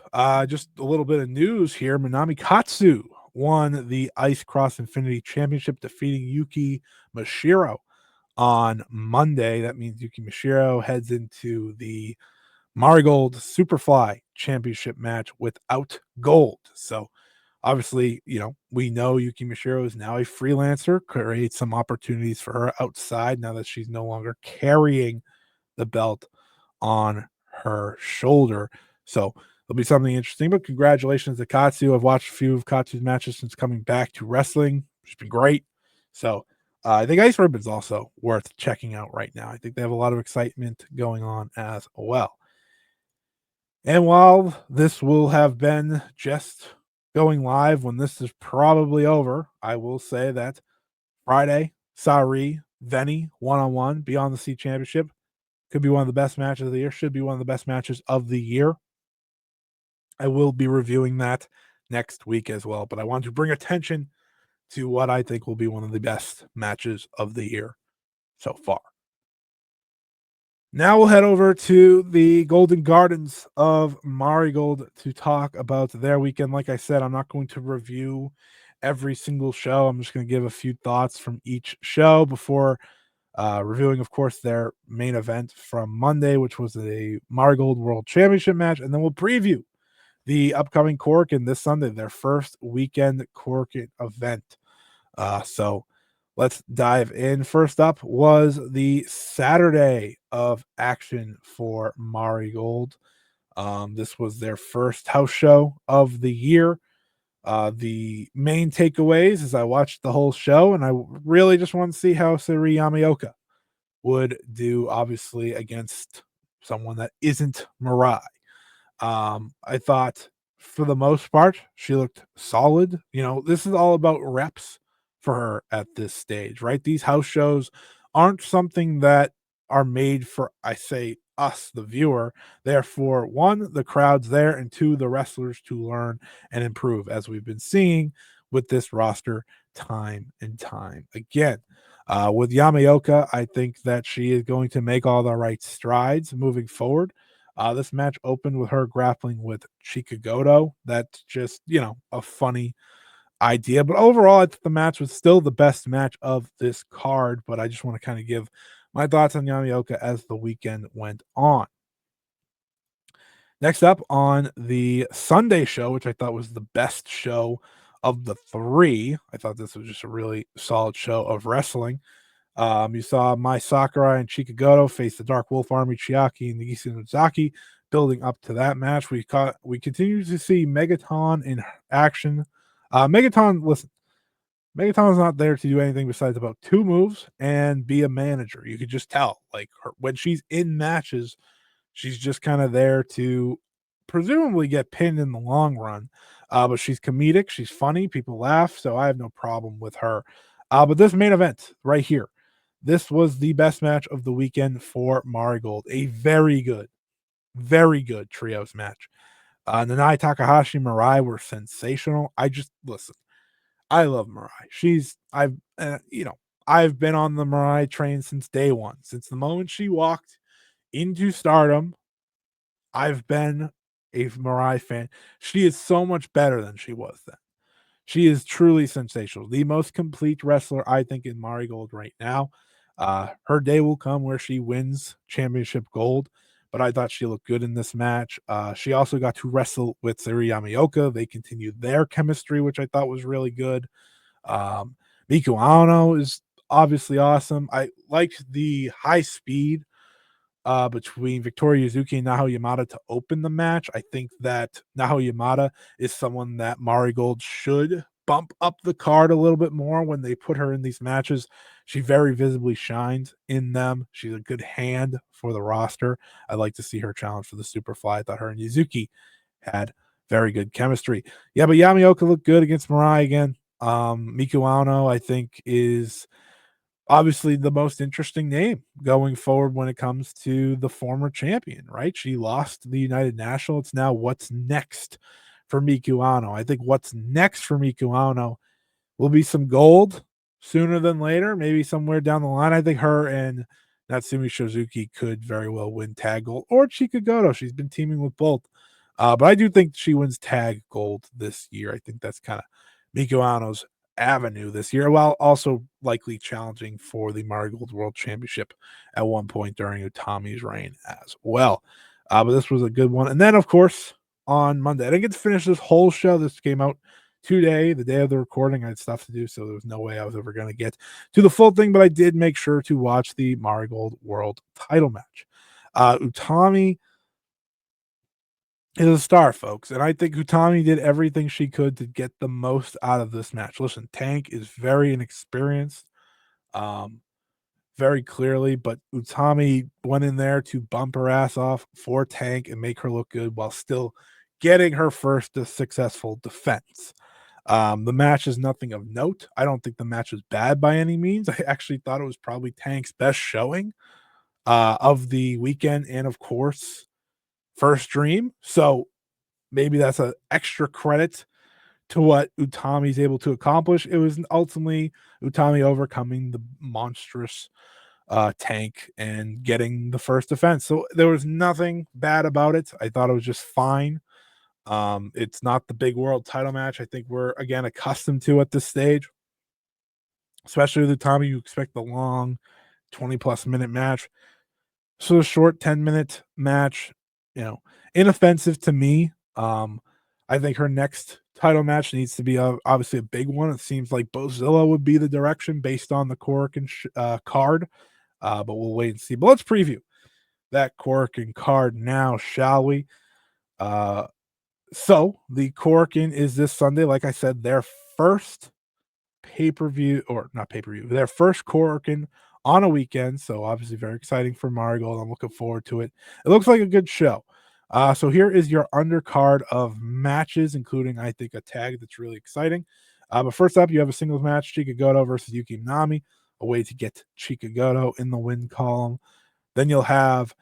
just a little bit of news here. Minami Katsu won the Ice Cross Infinity Championship, defeating Yuki Mashiro on Monday. That means Yuki Mashiro heads into the Marigold Superfly Championship match without gold. So obviously, we know Yuki Mashiro is now a freelancer, creates some opportunities for her outside now that she's no longer carrying the belt on her shoulder. So there'll be something interesting. But congratulations to Katsu. I've watched a few of Katsu's matches since coming back to wrestling. She's been great. So I think Ice Ribbon's also worth checking out right now. I think they have a lot of excitement going on as well. And while this will have been just going live when this is probably over, I will say that Friday, Sari, Veni, one-on-one, Beyond the Sea Championship, could be one of the best matches of the year, should be one of the best matches of the year. I will be reviewing that next week as well, but I want to bring attention to what I think will be one of the best matches of the year so far. Now we'll head over to the Golden Gardens of Marigold to talk about their weekend. Like I said, I'm not going to review every single show. I'm just going to give a few thoughts from each show before reviewing, of course, their main event from Monday, which was a Marigold World Championship match. And then we'll preview the upcoming Korakuen this Sunday, their first weekend Korakuen event. So let's dive in. First up was the Saturday of action for Marigold. This was their first house show of the year. The main takeaways is I watched the whole show and I really just want to see how Suri Yamaoka would do, obviously, against someone that isn't Mirai. I thought for the most part, she looked solid. This is all about reps for her at this stage, right? These house shows aren't something that are made for, I say, us, the viewer. They're for one, the crowds there, and two, the wrestlers to learn and improve, as we've been seeing with this roster time and time again. With Yamaoka, I think that she is going to make all the right strides moving forward. This match opened with her grappling with Chikagoto. That's just, a funny idea. But overall, I think the match was still the best match of this card. But I just want to kind of give my thoughts on Yamaoka as the weekend went on. Next up on the Sunday show, which I thought was the best show of the three. I thought this was just a really solid show of wrestling. You saw Mai Sakurai and Chikagoto face the Dark Wolf Army, Chiaki and Nagisa Nozaki. Building up to that match, we continue to see Megaton in action. Megaton's not there to do anything besides about two moves and be a manager. You could just tell, like when she's in matches, she's just kind of there to presumably get pinned in the long run. But she's comedic, she's funny, people laugh, so I have no problem with her. But this main event right here, this was the best match of the weekend for Marigold. A very good trios match. Nanai Takahashi, Mirai were sensational. Listen. I love Mirai. I've been on the Mirai train since day one. Since the moment she walked into Stardom, I've been a Mirai fan. She is so much better than she was then. She is truly sensational. The most complete wrestler, I think, in Marigold right now. Her day will come where she wins championship gold, but I thought she looked good in this match. She also got to wrestle with Tsuru Yamaoka. They continued their chemistry, which I thought was really good. Miku Ano is obviously awesome. I liked the high speed between Victoria Yuzuki and Naho Yamada to open the match. I think that Naho Yamada is someone that Marigold should bump up the card a little bit more when they put her in these matches. She very visibly shines in them. She's a good hand for the roster. I'd like to see her challenge for the Superfly. I thought her and Yuzuki had very good chemistry. Yeah, but Yamaoka looked good against Mirai again. Miku Ano, I think, is obviously the most interesting name going forward when it comes to the former champion, right? She lost the United National. It's now what's next for Miku Ano. I think what's next for Miku Ano will be some gold sooner than later, maybe somewhere down the line. I think her and Natsumi Shizuki could very well win tag gold, or Chikagoto. She's been teaming with both. But I do think she wins tag gold this year. I think that's kind of Miku Ano's avenue this year, while also likely challenging for the Marigold World Championship at one point during Utami's reign as well. But this was a good one. And then, of course, on Monday, I didn't get to finish this whole show. This came out today, the day of the recording. I had stuff to do, so there was no way I was ever going to get to the full thing, but I did make sure to watch the Marigold World title match. Utami is a star, folks, and I think Utami did everything she could to get the most out of this match. Listen, Tank is very inexperienced, um, very clearly, but Utami went in there to bump her ass off for Tank and make her look good while still getting her first successful defense. The match is nothing of note. I don't think the match was bad by any means. I actually thought it was probably Tank's best showing of the weekend, and of course, first dream. So maybe that's an extra credit to what Utami's able to accomplish. It was ultimately Utami overcoming the monstrous Tank and getting the first defense. So there was nothing bad about it. I thought it was just fine. It's not the big world title match I think we're again accustomed to at this stage, especially with Utami. You expect the long 20 plus minute match. So a short 10-minute match, inoffensive to me. I think her next title match needs to be obviously a big one. It seems like Bozilla would be the direction based on the Korakuen card, but we'll wait and see. But let's preview that Korakuen card now, shall we? So the Korakuen is this Sunday. Like I said, their first pay-per-view, or not pay-per-view, their first Korakuen on a weekend. So obviously very exciting for Marigold. I'm looking forward to it. It looks like a good show. So here is your undercard of matches, including, I think, a tag that's really exciting. But first up, you have a singles match, Chikagoto versus Yuki Minami, a way to get Chikagoto in the win column. Then you'll have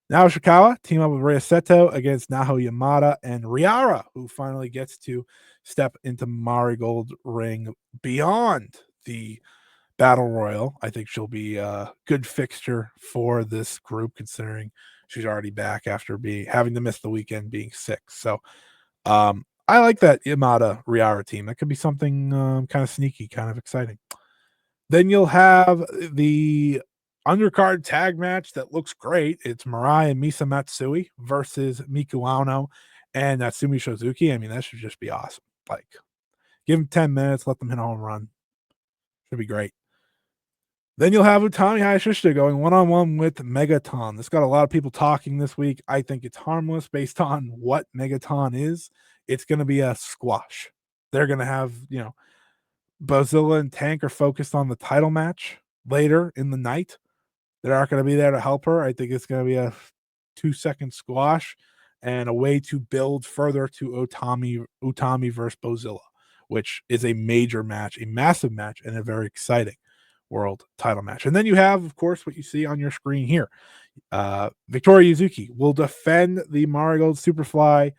Now Shikawa team up with Rhea Seto against Naho Yamada and Riara, who finally gets to step into Marigold ring beyond the Battle Royal. I think she'll be a good fixture for this group, considering she's already back after having to miss the weekend being sick. So I like that Yamada Riara team. That could be something kind of sneaky, kind of exciting. Then you'll have the undercard tag match that looks great. It's Mirai and Misa Matsui versus Miku Ano and Natsumi Shozuki. I mean, that should just be awesome. Like, give them 10 minutes, let them hit a home run. Should be great. Then you'll have Utami Hayashishita going one-on-one with Megaton. This got a lot of people talking this week. I think it's harmless based on what Megaton is. It's going to be a squash. They're going to have, Bozilla and Tank are focused on the title match later in the night. They're not going to be there to help her. I think it's going to be a 2-second squash and a way to build further to Utami versus Bozilla, which is a major match, a massive match, and a very exciting world title match. And then you have, of course, what you see on your screen here. Victoria Yuzuki will defend the Marigold Superfly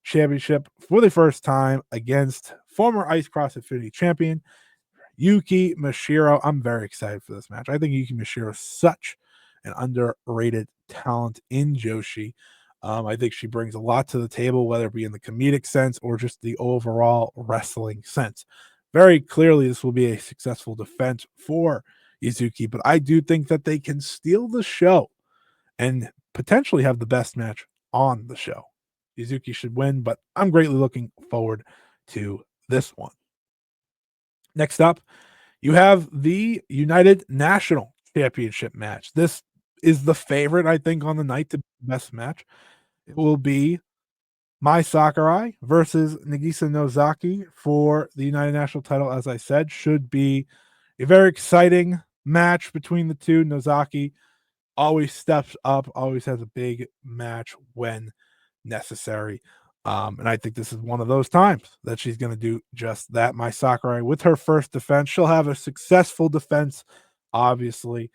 Championship for the first time against former Ice Cross Infinity champion Yuki Mashiro. I'm very excited for this match. I think Yuki Mashiro is such an underrated talent in Joshi. I think she brings a lot to the table, whether it be in the comedic sense or just the overall wrestling sense. Very clearly, this will be a successful defense for Yuzuki, but I do think that they can steal the show and potentially have the best match on the show. Yuzuki should win, but I'm greatly looking forward to this one. Next up, you have the United National Championship match. This is the favorite, I think, on the night to be the best match. It will be Mai Sakurai versus Nagisa Nozaki for the United National title. As I said, should be a very exciting match between the two. Nozaki always steps up, always has a big match when necessary. And I think this is one of those times that she's going to do just that. Mai Sakurai, with her first defense, she'll have a successful defense, obviously.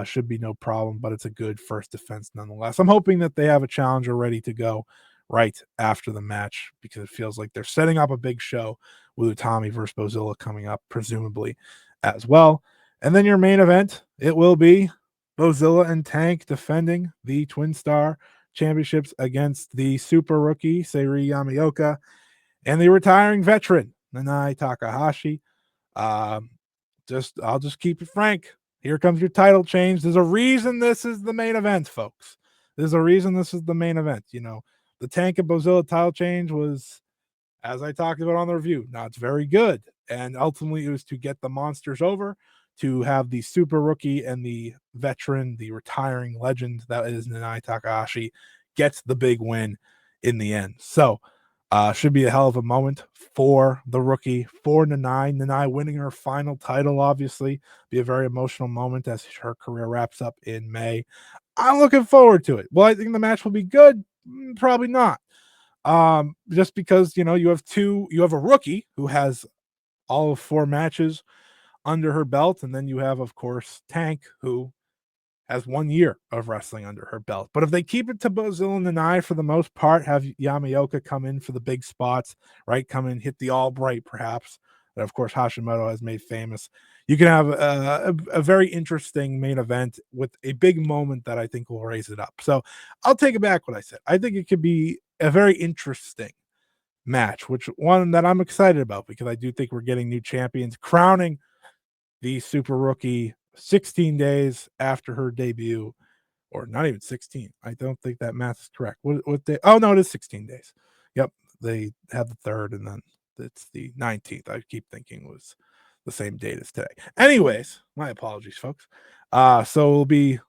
Should be no problem, but it's a good first defense nonetheless. I'm hoping that they have a challenger ready to go right after the match because it feels like they're setting up a big show with Utami versus Bozilla coming up, presumably, as well. And then your main event, it will be Bozilla and Tank defending the Twin Star Championships against the super rookie Seiri Yamaoka and the retiring veteran Nanae Takahashi. I'll just keep it frank. Here comes your title change. There's a reason this is the main event, folks. There's a reason this is the main event. The Tank and Bozilla title change was, as I talked about on the review, not very good. And ultimately, it was to get the monsters over, to have the super rookie and the veteran, the retiring legend that is Nanae Takahashi, gets the big win in the end. So, should be a hell of a moment for the rookie, for Nanae. Nanae winning her final title, obviously, be a very emotional moment as her career wraps up in May. I'm looking forward to it. Well, I think the match will be good. Probably not. Just because you have a rookie who has all of 4 matches under her belt, and then you have, of course, Tank, who has 1 year of wrestling under her belt. But if they keep it to Bozilla and Nanae for the most part, have Yamaoka come in for the big spots, right? Come in, hit the Albright, perhaps, that of course Hashimoto has made famous. You can have a very interesting main event with a big moment that I think will raise it up. So I'll take it back what I said. I think it could be a very interesting match, which one that I'm excited about because I do think we're getting new champions, crowning the super rookie 16 days after her debut, or not even 16. I don't think that math is correct. What day? Oh no, it is 16 days. Yep, they have the 3rd, and then it's the 19th. I keep thinking it was the same date as today. Anyways, my apologies, folks. So it'll be,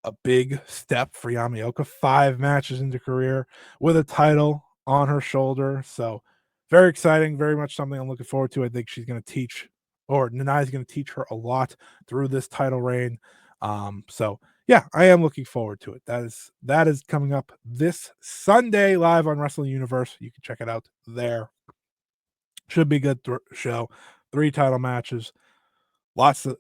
a big step for Yamaoka. 5 matches into career with a title on her shoulder. So very exciting, very much something I'm looking forward to. I think she's going to teach, or Nanai is going to teach her a lot through this title reign. So yeah, I am looking forward to it. That is coming up this Sunday live on Wrestling Universe. You can check it out there. Should be a good show. 3 title matches. Lots of,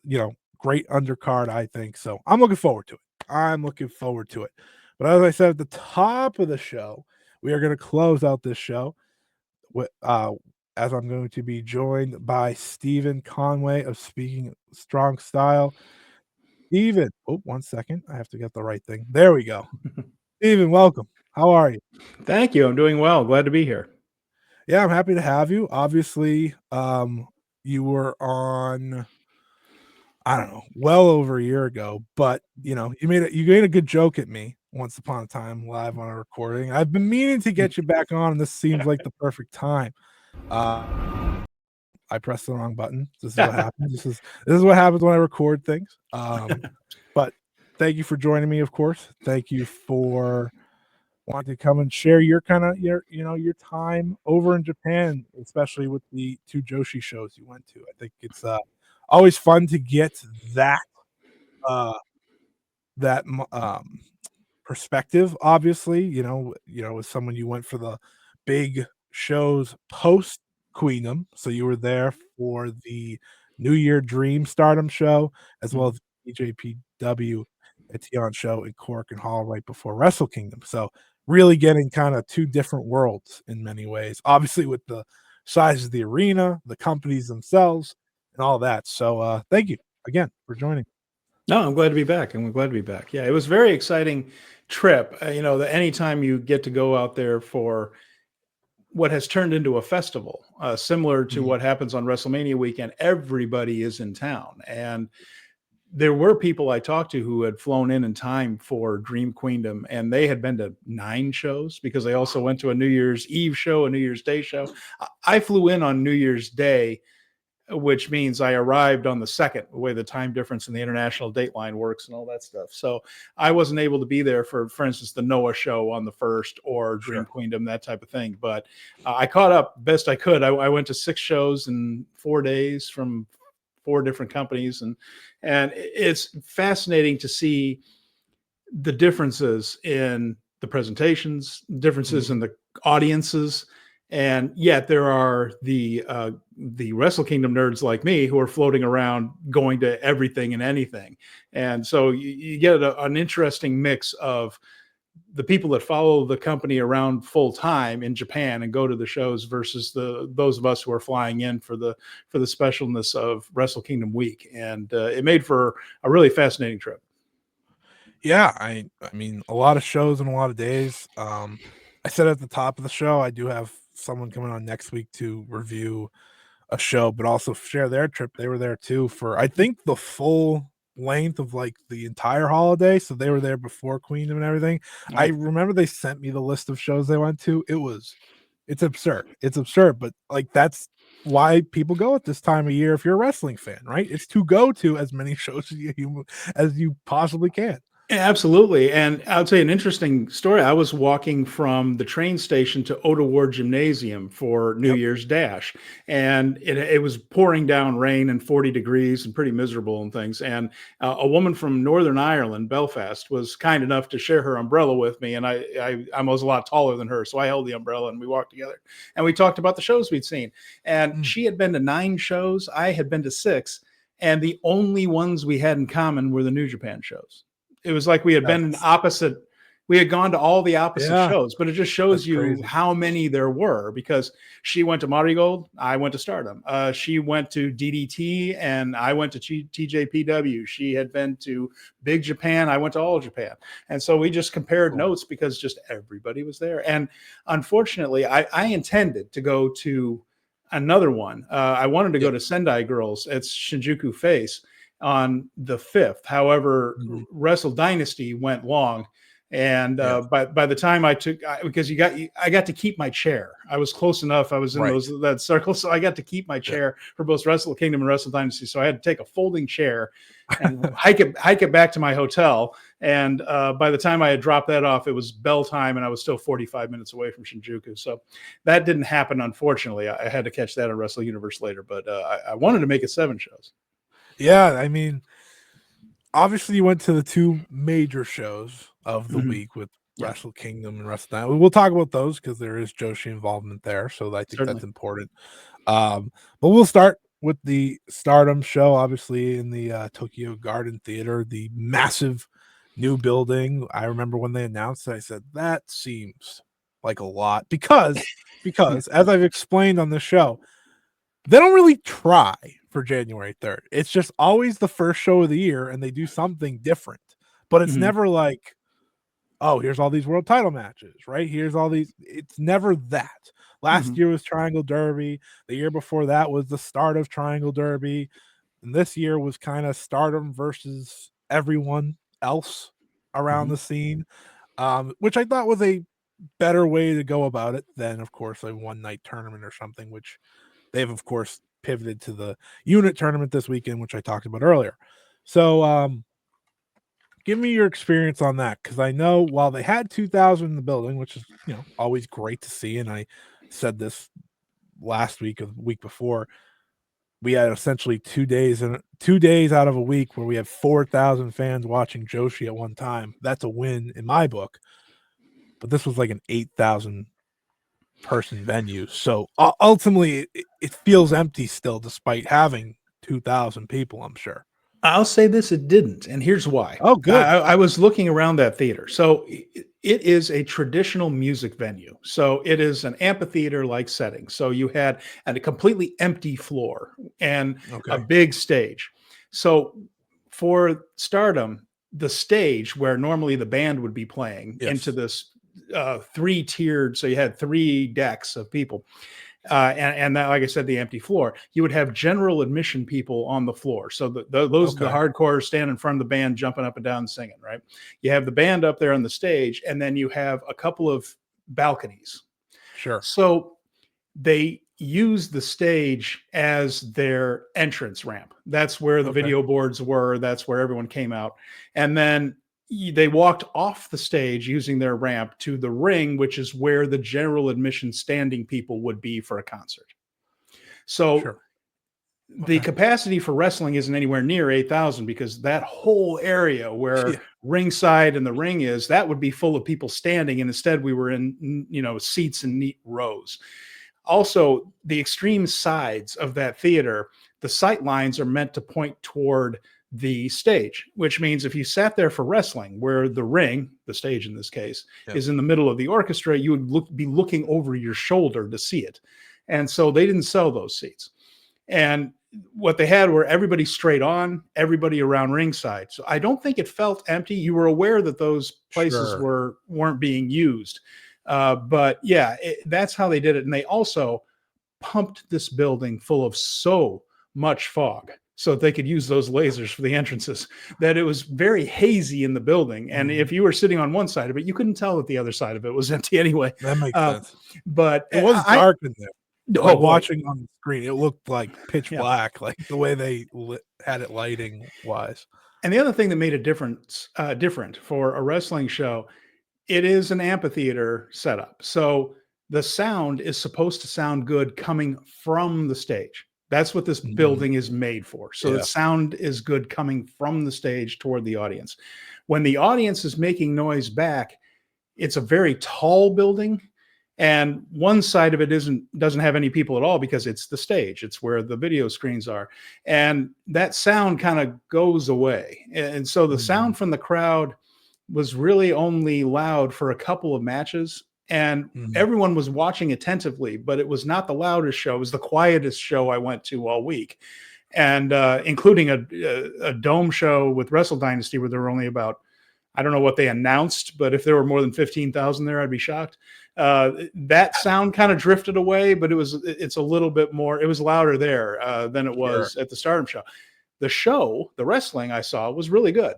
great undercard, I think. So I'm looking forward to it. I'm looking forward to it. But as I said at the top of the show, we are going to close out this show with, as I'm going to be joined by Stephen Conway of Speaking Strong Style. Steven, oh, 1 second. I have to get the right thing. There we go. Steven, welcome. How are you? Thank you. I'm doing well. Glad to be here. Yeah, I'm happy to have you. Obviously, you were on, I don't know, well over a year ago, but you made a good joke at me once upon a time live on a recording. I've been meaning to get you back on, and this seems like the perfect time. Uh, I pressed the wrong button. This is what happens. This is what happens when I record things. But thank you for joining me, of course. Thank you for wanting to come and share your kind of your time over in Japan, especially with the 2 Joshi shows you went to. I think it's always fun to get that uh that perspective, obviously, as someone you went for the big shows post Queendom, so you were there for the New Year Dream Stardom show, as well Mhm. as NJPW Tion show in Cork and Hall right before Wrestle Kingdom. So really getting kind of 2 different worlds in many ways, obviously with the size of the arena, the companies themselves, and all that. So thank you again for joining. No, I'm glad to be back. I'm glad to be back. Yeah, it was a very exciting trip. That anytime you get to go out there for what has turned into a festival, similar to Mhm. what happens on WrestleMania weekend, everybody is in town. And there were people I talked to who had flown in time for Dream Queendom, and they had been to 9 shows because they also went to a New Year's Eve show, a New Year's Day show. I flew in on New Year's Day, which means I arrived on the second, the way the time difference in the international date line works and all that stuff. So I wasn't able to be there for instance, the Noah show on the first or Dream Sure. Queendom, that type of thing. But I caught up best I could. I went to 6 shows in 4 days from 4 different companies, and it's fascinating to see the differences in the presentations, differences Mhm. in the audiences, and yet there are the Wrestle Kingdom nerds like me who are floating around, going to everything and anything, and so you get an interesting mix of the people that follow the company around full time in Japan and go to the shows versus those of us who are flying in for the specialness of Wrestle Kingdom week, and it made for a really fascinating trip. Yeah, I mean, a lot of shows in a lot of days. I said at the top of the show, I do have someone coming on next week to review a show, but also share their trip. They were there too for I think the full length of like the entire holiday. So they were there before Queendom and everything. I Okay. remember they sent me the list of shows they went to. It's absurd. It's absurd, but like that's why people go at this time of year if you're a wrestling fan, right? It's to go to as many shows as you possibly can. Absolutely. And I'll tell you an interesting story. I was walking from the train station to Oda Ward Gymnasium for New Yep. Year's Dash. And it was pouring down rain and 40 degrees and pretty miserable and things. And a woman from Northern Ireland, Belfast, was kind enough to share her umbrella with me. And I was a lot taller than her. So I held the umbrella and we walked together. And we talked about the shows we'd seen. And Mm, she had been to 9 shows. I had been to 6. And the only ones we had in common were the New Japan shows. It was like we had been in that's opposite, we had gone to all the opposite yeah, shows, but it just shows that's you crazy. how many there were because she went to Marigold, I went to Stardom. She went to DDT and I went to TJPW. She had been to Big Japan, I went to All Japan. And so we just compared Cool. notes because just everybody was there. And unfortunately, I intended to go to another one. I wanted to Yeah. go to Sendai Girls at Shinjuku Face on the 5th. However, Mhm. Wrestle Dynasty went long. And Yeah. by the time because I got to keep my chair. I was close enough. I was in Right. that circle, so I got to keep my Yeah. chair for both Wrestle Kingdom and Wrestle Dynasty. So I had to take a folding chair and hike it back to my hotel. And by the time I had dropped that off, it was bell time, and I was still 45 minutes away from Shinjuku. So that didn't happen, unfortunately. I had to catch that on Wrestle Universe later, but I wanted to make it 7 shows. Yeah, I mean, obviously you went to the 2 major shows of the Mhm. week with Yeah, Wrestle Kingdom and Wrestle Dynasty. We'll talk about those because there is Joshi involvement there, so I think that's certainly. important. But we'll start with the Stardom show, obviously in the Tokyo Garden Theater, the massive new building. I remember when they announced it, I said that seems like a lot because Yeah. as I've explained on the show, they don't really try for January 3rd. It's just always the first show of the year and they do something different. But it's Mhm. never like, oh, here's all these world title matches, right? Here's all these. It's never that. Last Mhm. year was Triangle Derby. The year before that was the start of Triangle Derby. And this year was kind of Stardom versus everyone else around Mhm. the scene, which I thought was a better way to go about it than, of course, a one night tournament or something, which they've, of course, pivoted to the unit tournament this weekend, which I talked about earlier. So, give me your experience on that because I know while they had 2,000 in the building, which is always great to see, and I said this last week or the week before, we had essentially 2 days and 2 days out of a week where we have 4,000 fans watching Joshi at one time. That's a win in my book. But this was like an 8,000 person venue, so ultimately it feels empty still, despite having 2,000 people. I'm sure. I'll say this, it didn't, and here's why. Oh, I, good. I was looking around that theater. So it is a traditional music venue. So it is an amphitheater-like setting. So you had a completely empty floor and a Okay. big stage. So for Stardom, the stage where normally the band would be playing into Yes. this three-tiered, so you had three decks of people and that, like I said, the empty floor. You would have general admission people on the floor. So those are the Okay. hardcore stand in front of the band, jumping up and down, singing. Right. You have the band up there on the stage, and then you have a couple of balconies. Sure. So they use the stage as their entrance ramp. That's where the Okay. video boards were. That's where everyone came out. And then they walked off the stage using their ramp to the ring, which is where the general admission standing people would be for a concert. So Sure. the Okay. capacity for wrestling isn't anywhere near 8,000 because that whole area where Yeah. ringside and the ring is, that would be full of people standing. And instead we were in, seats in neat rows. Also, the extreme sides of that theater, the sight lines are meant to point toward the stage, which means if you sat there for wrestling, where the ring, the stage in this case, Yep. is in the middle of the orchestra, you would be looking over your shoulder to see it. And so they didn't sell those seats. And what they had were everybody straight on, everybody around ringside. So I don't think it felt empty. You were aware that those places Sure. weren't being used. But yeah, that's how they did it. And they also pumped this building full of so much fog so that they could use those lasers for the entrances that it was very hazy in the building. And Mhm. if you were sitting on one side of it, you couldn't tell that the other side of it was empty anyway. That makes Uh, sense. but It was I, dark in there. oh Like, boy, watching on the screen, it looked like pitch yeah. black, like, the way they had it lighting wise. And the other thing that made it different for a wrestling show, it is an amphitheater setup. So the sound is supposed to sound good coming from the stage. That's what this Mhm. building is made for. So that Yeah. sound is good coming from the stage toward the audience. When the audience is making noise back, it's a very tall building, and one side of it doesn't have any people at all because it's the stage. It's where the video screens are, and that sound kind of goes away. And so the Mhm. sound from the crowd was really only loud for a couple of matches, and Mhm. everyone was watching attentively, but it was not the loudest show. It was the quietest show I went to all week, and including a dome show with Wrestle Dynasty where there were only about, I don't know what they announced, but if there were more than 15,000 there, I'd be shocked. That sound kind of drifted away, but it's a little bit more, it was louder there than it Sure. was at the Stardom show. The wrestling I saw was really good.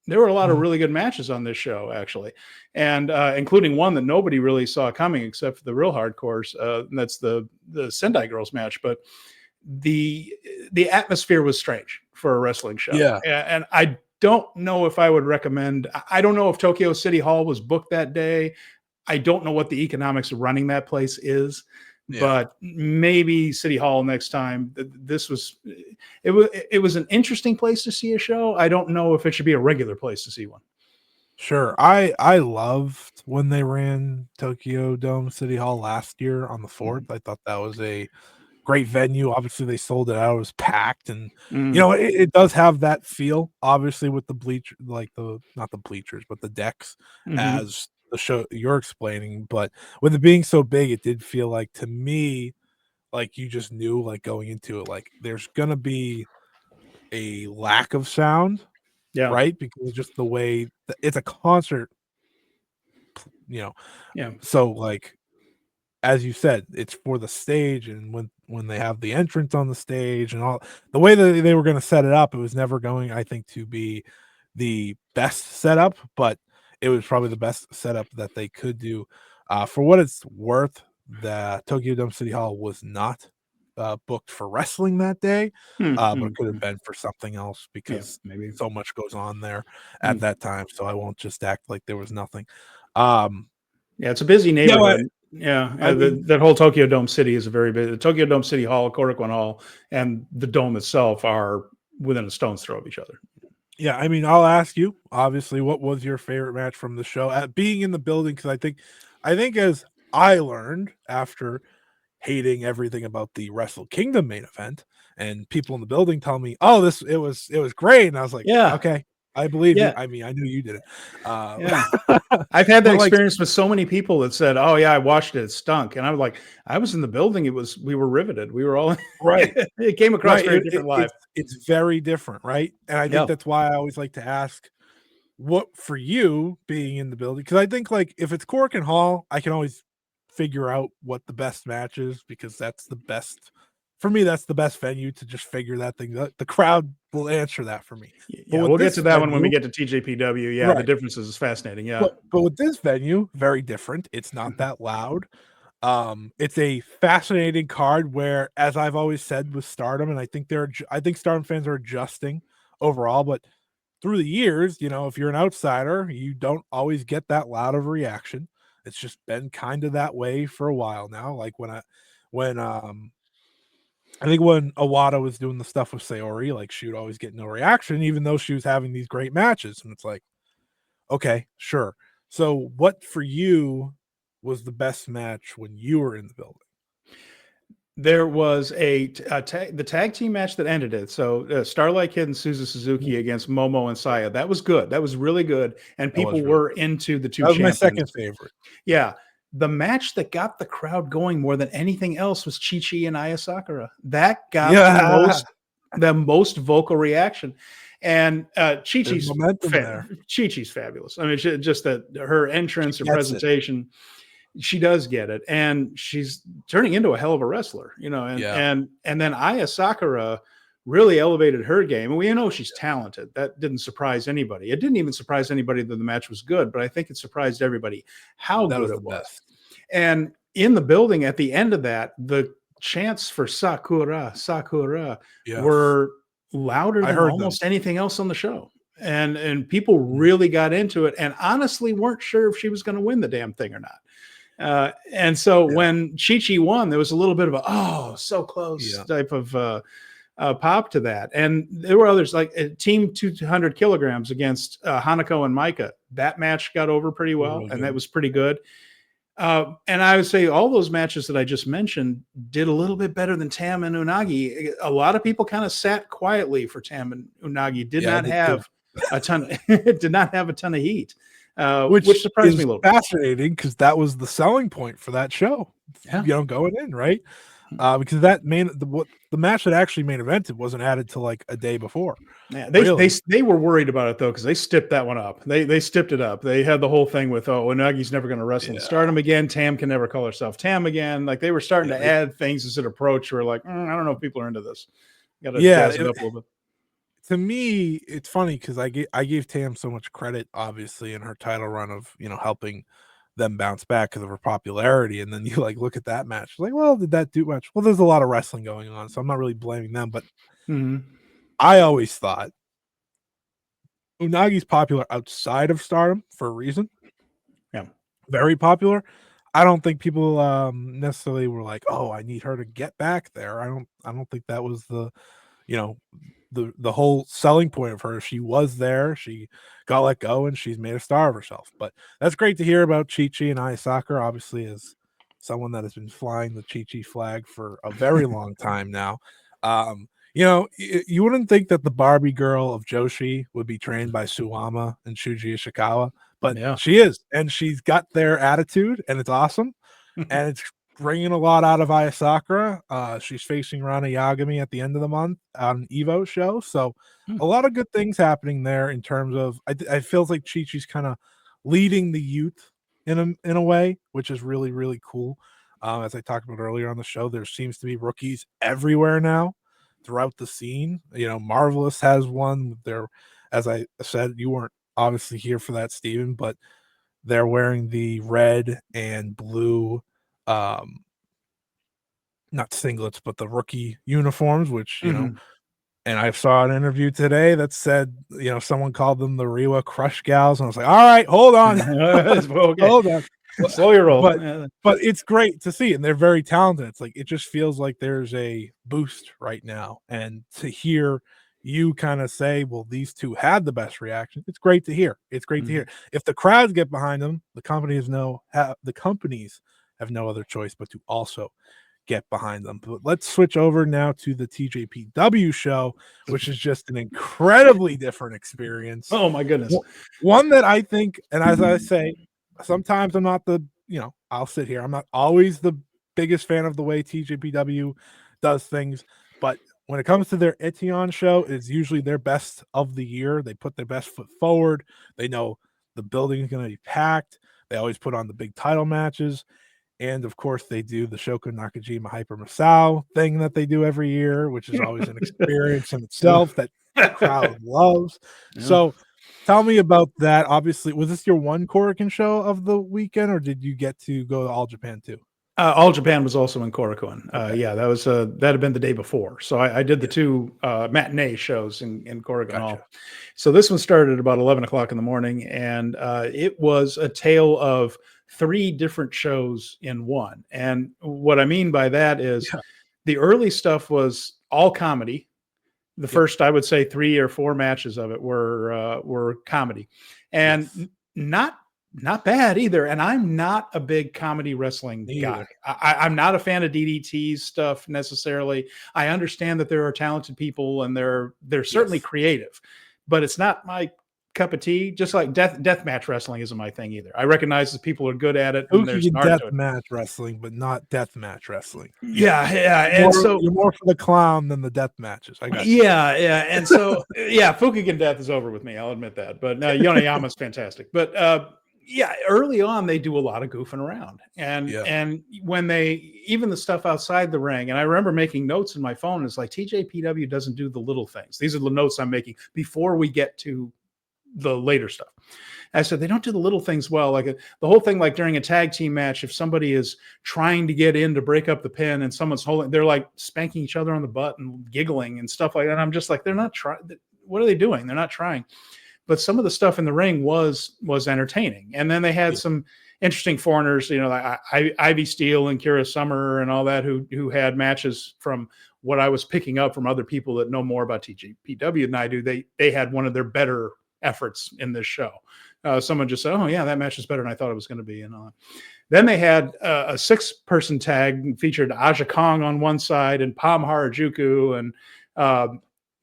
There were a lot of Mhm. really good matches on this show, actually, and including one that nobody really saw coming except for the real hardcores. And that's the Sendai Girls match. But the the atmosphere was strange for a wrestling show, Yeah. and I don't know if I would recommend. I don't know if Tokyo City Hall was booked that day. I don't know what the economics of running that place is, Yeah. but maybe City Hall next time. This was it was an interesting place to see a show. I don't know if it should be a regular place to see one. Sure. I loved when they ran Tokyo Dome City Hall last year on the 4th. Mhm. I thought that was a great venue. Obviously, they sold it out. It was packed, and Mm, it does have that feel. Obviously, with the bleacher, like the not the bleachers, but the decks, mhm. as the show you're explaining. But with it being so big, it did feel like to me, like you just knew, like going into it, like there's gonna be a lack of sound, Yeah, right? Because just the way it's a concert, you know. yeah. So like as you said, it's for the stage, and when they have the entrance on the stage and all the way that they were going to set it up, it was never going, I think, to be the best setup, but it was probably the best setup that they could do. For what it's worth, the Tokyo Dome City Hall was not booked for wrestling that day, Hmm, but mm, it could have mm. been for something else Yeah, because maybe. so much goes on there at Mm. that time. So I won't just act like there was nothing. Um, Yeah, it's a busy yeah, neighborhood. Yeah, I mean, that whole Tokyo Dome City is a very busy. The Tokyo Dome City Hall, Korakuen Hall, and the dome itself are within a stone's throw of each other. yeah, I mean, I'll ask you, obviously, what was your favorite match from the show? At being in the building, because I think as I learned after hating everything about the Wrestle Kingdom main event, and people in the building tell me, "Oh, it was great," and I was like, Yeah, "Okay, I believe you." yeah, I mean, I knew you did it, yeah. I've had that but like, experience with so many people that said, "Oh yeah, I watched it. It stunk," and I was like, "I was in the building. We were riveted. We were all." right, It came across right, very different live. it's very different, right? And I think Yeah, that's why I always like to ask what for you being in the building, because I think like if it's Cork and Hall, I can always figure out what the best match is because that's the best for me. That's the best venue to just figure that thing out. The crowd will answer that for me. But yeah. with We'll get this to that one when we venue, get to TJPW. Yeah, the right? differences is fascinating. Yeah. But with this venue, very different. It's not that loud. It's a fascinating card where, as I've always said with Stardom, and I think Stardom fans are adjusting overall, but through the years, if you're an outsider, you don't always get that loud of a reaction. It's just been kind of that way for a while now. Like when I think when Awada was doing the stuff with Sayori, like she would always get no reaction, even though she was having these great matches. And it's like, okay, sure. So what for you was the best match when you were in the building? There was the tag team match that ended it. So Starlight Kid and Suzu Suzuki Mm, against Momo and Saya. That was good. That was really good, and that was people really were good. into the two That was my champions. second favorite. Yeah, the match that got the crowd going more than anything else was Chi Chi and Aya Sakura. That got Yeah, the most vocal reaction, and there's momentum there. Chi Chi's fabulous. I mean, just that her She entrance, her gets it. presentation, she does get it, and she's turning into a hell of a wrestler, and Yeah. and then Aya Sakura really elevated her game. And we know she's talented. That didn't surprise anybody. It didn't even surprise anybody that the match was good, but I think it surprised everybody how That good was the it was. best. And in the building at the end of that, the chants for Sakura, Sakura Yes. were louder I than heard them. almost anything else on the show. And people Mhm. really got into it and honestly weren't sure if she was going to win the damn thing or not. And so Yeah. when Chi-Chi won, there was a little bit of a, oh, so close Yeah. type of pop to that. And there were others like Team 200 kilograms against Hanako and Micah. That match got over pretty It was well, really and that good. was pretty good. And I would say all those matches that I just mentioned did a little bit better than Tam and Unagi. A lot of people kind of sat quietly for Tam and Unagi. Did Yeah, I not did too. have a ton. Did not have a ton of heat, which Which surprised me is a little bit. fascinating because that was the selling point for that show, Yeah. going in, right? Because that the match that actually main evented wasn't added till like a day before, Yeah, really. they were worried about it though because they stepped that one up. They stepped it up. They had the whole thing with Unagi's never going to wrestle in Yeah. Stardom again. Tam can never call herself Tam again. Like they were starting Yeah, to add things as an approach. Where like I don't know if people are into this. Got to yeah, jazz it up a little bit. to me, it's funny because I gave Tam so much credit, obviously, in her title run of helping them bounce back because of her popularity, and then you like look at that match, like, well, did that do much? Well, there's a lot of wrestling going on, so I'm not really blaming them. But Mm-hmm. I always thought Unagi's popular outside of Stardom for a reason, Yeah. very popular. I don't think people necessarily were like, "Oh, I need her to get back there." I don't think that was you know the whole selling point of her. She was there, she got let go, and she's made a star of herself. But that's great to hear about Chi Chi and Ayasaka. Obviously, as someone that has been flying the Chi-Chi flag for a very long time now. You know, you wouldn't think that the Barbie girl of Joshi would be trained by Suwama and Shuji Ishikawa, but Yeah. she is, and she's got their attitude, and it's awesome, and it's bringing a lot out of Aya Sakura. She's facing Rana Yagami at the end of the month on Evo show, so a lot of good things happening there in terms of I feels like Chi-Chi's kind of leading the youth in a way, which is really really cool. As I talked about earlier on the show, there seems to be rookies everywhere now throughout the scene. You know, Marvelous has one. They're, as I said, you weren't obviously here for that, Steven, but they're wearing the red and blue, not singlets, but the rookie uniforms, which, you know, and I saw an interview today that said, you know, someone called them the Rewa Crush Gals, and I was like, all right, hold on, Okay. hold on. Slow your roll. But but it's great to see, and they're very talented. It's like it just feels like there's a boost right now, and to hear you kind of say, "Well, these two had the best reaction." It's great to hear. It's great to hear. If the crowds get behind them, the companies have no other choice but to also get behind them. But let's switch over now to the TJPW show, which is just an incredibly different experience. Oh my goodness. One that I think, and as I say, sometimes I'm not the, you know, I'll sit here. I'm not always the biggest fan of the way TJPW does things, but when it comes to their Etion show, it's usually their best of the year. They put their best foot forward. They know the building is going to be packed. They always put on the big title matches. And of course, they do the Shoko Nakajima Hyper Masao thing that they do every year, which is always an experience in itself that the crowd loves. So tell me about that. Obviously, was this your one Korakuen show of the weekend, or did you get to go to All Japan too? All Japan was also in Korakuen. Okay. Yeah, that was that had been the day before. So I did the two matinee shows in Korakuen Hall. So this one started at about 11 o'clock in the morning, and it was a tale of 3 different shows in one. And what I mean by that is the early stuff was all comedy. The first, I would say, 3 or 4 matches of it were comedy, and not bad either. And I'm not a big comedy wrestling guy. I'm not a fan of DDT's stuff necessarily. I understand that there are talented people and they're certainly creative, but it's not my cup of tea. Just like death match wrestling isn't my thing either. I recognize that people are good at it and there's an art to it. Match wrestling, but not death match wrestling. Yeah. And so you're more for the clown than the death matches. I got yeah. And so Fukigen death is over with me. I'll admit that. But Yonayama's fantastic. But early on they do a lot of goofing around, and when they even the stuff outside the ring, and I remember making notes in my phone. It's like TJPW doesn't do the little things. These are the notes I'm making before we get to the later stuff. I said they don't do the little things well, like the whole thing, like during a tag team match, if somebody is trying to get in to break up the pin and someone's holding, they're like spanking each other on the butt and giggling and stuff like that. And I'm just like, they're not trying. What are they doing? They're not trying. But some of the stuff in the ring was entertaining. And then they had some interesting foreigners, you know, like Ivy Steele and Kira Summer and all that, who had matches from what I was picking up from other people that know more about TJPW than I do. They had one of their better efforts in this show. Someone just said, "Oh yeah, that match is better than I thought it was going to be." And all that. Then they had a 6-person tag featured Aja Kong on one side and Pam Harajuku and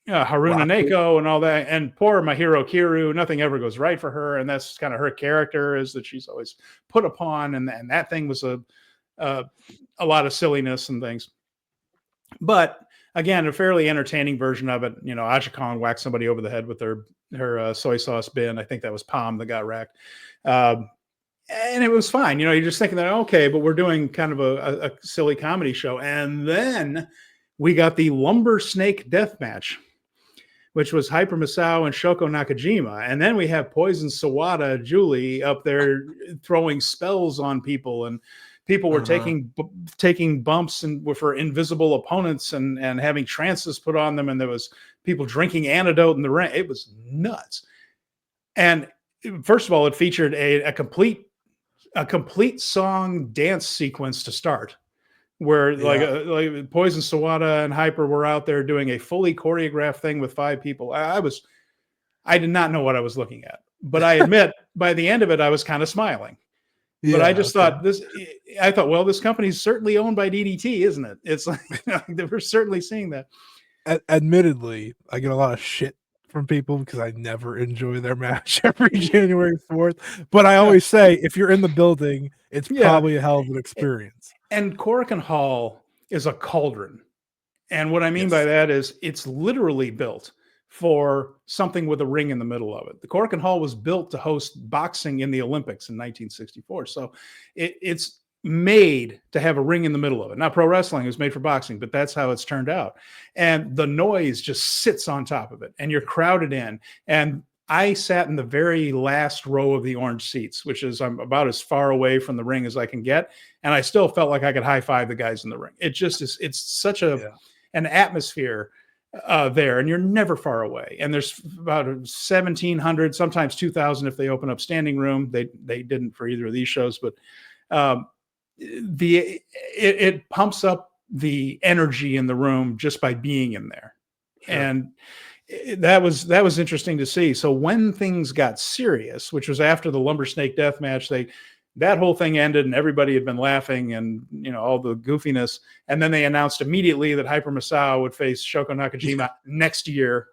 Haruna Neko and all that, and poor Mahiro Kiru. Nothing ever goes right for her, and that's kind of her character, is that she's always put upon, and that thing was a lot of silliness and things. But again, a fairly entertaining version of it. You know, Aja Kong whacked somebody over the head with her soy sauce bin. I think that was Palm that got racked. And it was fine. You know, you're just thinking that, okay, but we're doing kind of a silly comedy show. And then we got the Lumber Snake Death Match, which was Hyper Masao and Shoko Nakajima. And then we have Poison Sawada, Julie, up there throwing spells on people, and people were taking bumps and for invisible opponents and having trances put on them. And there was people drinking antidote in the ring. It was nuts. And first of all, it featured a complete song dance sequence to start, where like Poison Sawada and Hyper were out there doing a fully choreographed thing with 5 people. I did not know what I was looking at, but I admit by the end of it, I was kind of smiling. But I Yeah, just okay. thought I thought, well, this company's certainly owned by DDT, isn't it? It's like, we're certainly seeing that. Admittedly, I get a lot of shit from people because I never enjoy their match every January 4th, but I Yeah. always say, if you're in the building, it's Yeah. probably a hell of an experience. And Korakuen Hall is a cauldron. And what I mean by Yes. that is it's literally built for something with a ring in the middle of it. The Korakuen Hall was built to host boxing in the Olympics in 1964. So it's made to have a ring in the middle of it. Now, pro wrestling is made for boxing, but that's how it's turned out. And the noise just sits on top of it, and you're crowded in. And I sat in the very last row of the orange seats, which is I'm about as far away from the ring as I can get. And I still felt like I could high five the guys in the ring. It just is, it's such Yeah. an atmosphere there, and you're never far away. And there's about 1,700, sometimes 2,000 if they open up standing room. They didn't for either of these shows, but it pumps up the energy in the room just by being in there. Sure. And that was interesting to see. So when things got serious, which was after the Lumbersnake death match, that whole thing ended and everybody had been laughing and, all the goofiness. And then they announced immediately that Hyper Masao would face Shoko Nakajima next year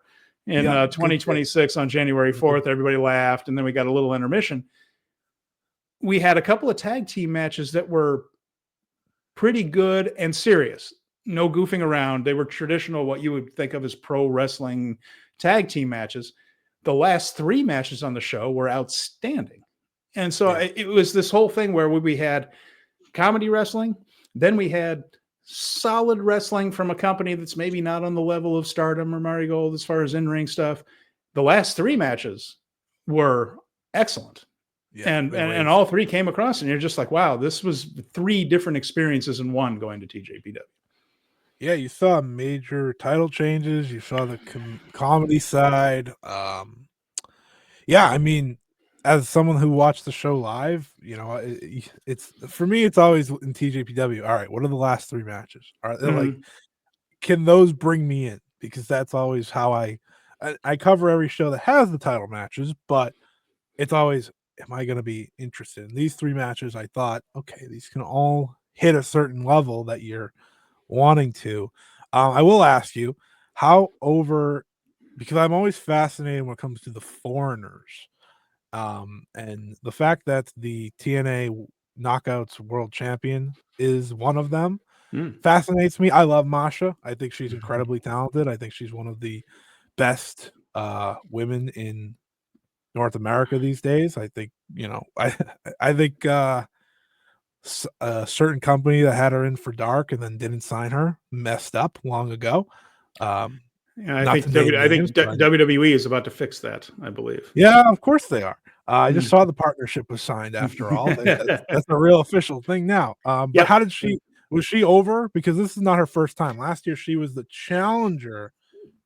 in 2026 on January 4th. Everybody laughed. And then we got a little intermission. We had a couple of tag team matches that were pretty good and serious. No goofing around. They were traditional, what you would think of as pro wrestling tag team matches. The last 3 matches on the show were outstanding. And so it was this whole thing where we had comedy wrestling, then we had solid wrestling from a company that's maybe not on the level of Stardom or Marigold as far as in-ring stuff. The last 3 matches were excellent. Yeah, and all 3 came across, and you're just like, wow, this was 3 different experiences in one going to TJPW. Yeah, you saw major title changes. You saw the comedy side. Yeah, I mean, as someone who watched the show live, it's for me. It's always in TJPW. All right, what are the last 3 matches? All right, like, can those bring me in? Because that's always how I cover every show that has the title matches, but it's always, am I going to be interested in these 3 matches? I thought, okay, these can all hit a certain level that you're wanting to. I will ask you, how over, because I'm always fascinated when it comes to the foreigners, and the fact that the TNA Knockouts World Champion is one of them fascinates me. I love Masha. I think she's incredibly talented. I think she's one of the best women in North America these days. I think, I think a certain company that had her in for dark and then didn't sign her messed up long ago. I Not think to name names, but WWE is about to fix that, I believe. yeah, of course they are. I just saw the partnership was signed after all. That's a real official thing now. But how did was she over? Because this is not her first time. Last year she was the challenger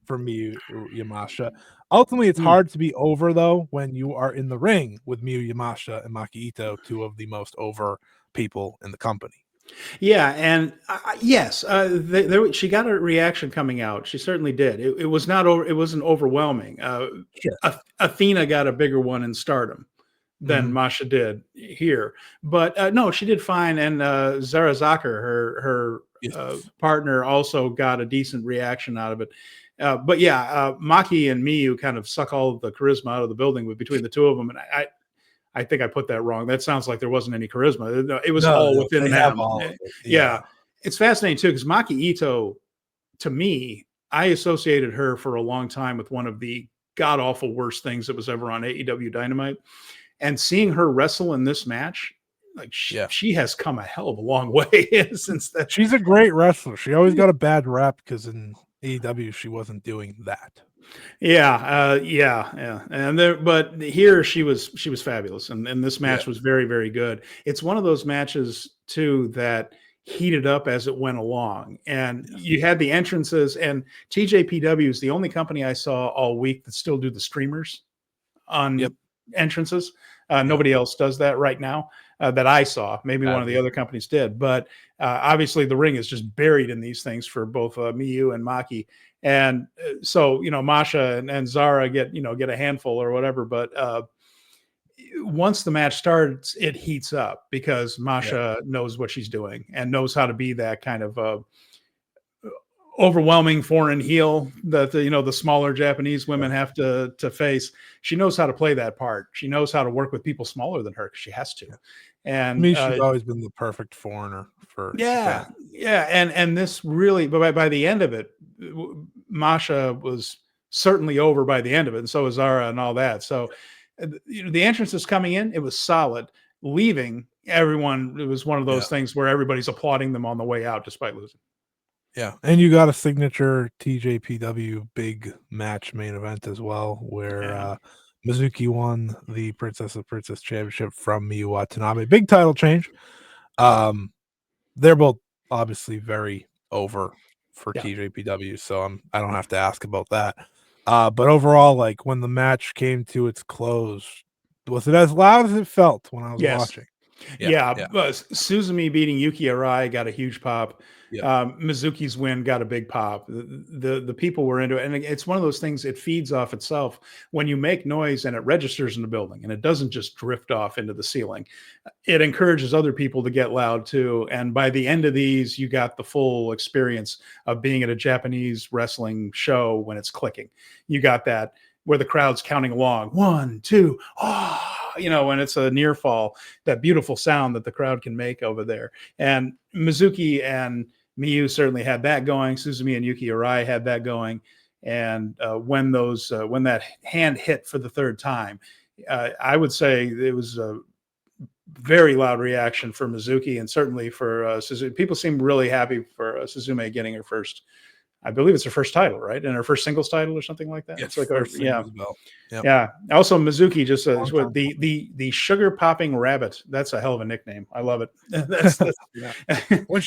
for Miyu Yamashita. Ultimately, it's hard to be over though when you are in the ring with Miyu Yamashita and Maki Ito, 2 of the most over people in the company. Yeah, and yes, she got a reaction coming out. She certainly did. It was not over. It wasn't overwhelming. Sure. Athena got a bigger one in Stardom than Masha did here, but no, she did fine. And Zara Zakher, her partner, also got a decent reaction out of it. But yeah, Maki and Miyu kind of suck all of the charisma out of the building between the 2 of them, and I think I put that wrong. That sounds like there wasn't any charisma. It was all within them. Yeah. It's fascinating too, because Maki Ito, to me, I associated her for a long time with one of the god awful worst things that was ever on AEW Dynamite. And seeing her wrestle in this match, like she has come a hell of a long way since that. She's a great wrestler. She always got a bad rap because in AEW she wasn't doing that. Yeah. And but here she was fabulous, and this match was very, very good. It's one of those matches too that heated up as it went along, and you had the entrances. And TJPW is the only company I saw all week that still do the streamers on entrances. Nobody else does that right now that I saw. Maybe one of the other companies did, but obviously the ring is just buried in these things for both Miyu and Maki. And so, Masha and Zara get a handful or whatever, but once the match starts, it heats up because Masha knows what she's doing and knows how to be that kind of overwhelming foreign heel that the smaller Japanese women have to face. She knows how to play that part. She knows how to work with people smaller than her because she has to. And me, she's always been the perfect foreigner for Japan. And this really, but by the end of it, Masha was certainly over by the end of it, and so was Zara and all that. So the entrances coming in, it was solid. Leaving, everyone, it was one of those things where everybody's applauding them on the way out despite losing. Yeah, and you got a signature TJPW big match main event as well, where Mizuki won the Princess of Princess Championship from Miyu Watanabe. Big title change. They're both obviously very over for TJPW, so I don't have to ask about that. But overall, like when the match came to its close, was it as loud as it felt when I was watching? Suzumi beating Yuki Arai got a huge pop. Mizuki's win got a big pop. The people were into it, and it's one of those things. It feeds off itself when you make noise and it registers in the building, and it doesn't just drift off into the ceiling. It encourages other people to get loud too. And by the end of these, you got the full experience of being at a Japanese wrestling show when it's clicking. You got that where the crowd's counting along, 1, 2, when it's a near fall, that beautiful sound that the crowd can make over there. And Mizuki and Miyu certainly had that going. Suzumi and Yuki Arai had that going. And when that hand hit for the third time, I would say it was a very loud reaction for Mizuki, and certainly for Suzume. People seem really happy for Suzume getting her first. I believe it's her first title, right? And her first singles title or something like that. Yes, it's like belt. Yeah. Also, Mizuki just the sugar popping rabbit. That's a hell of a nickname. I love it. That's when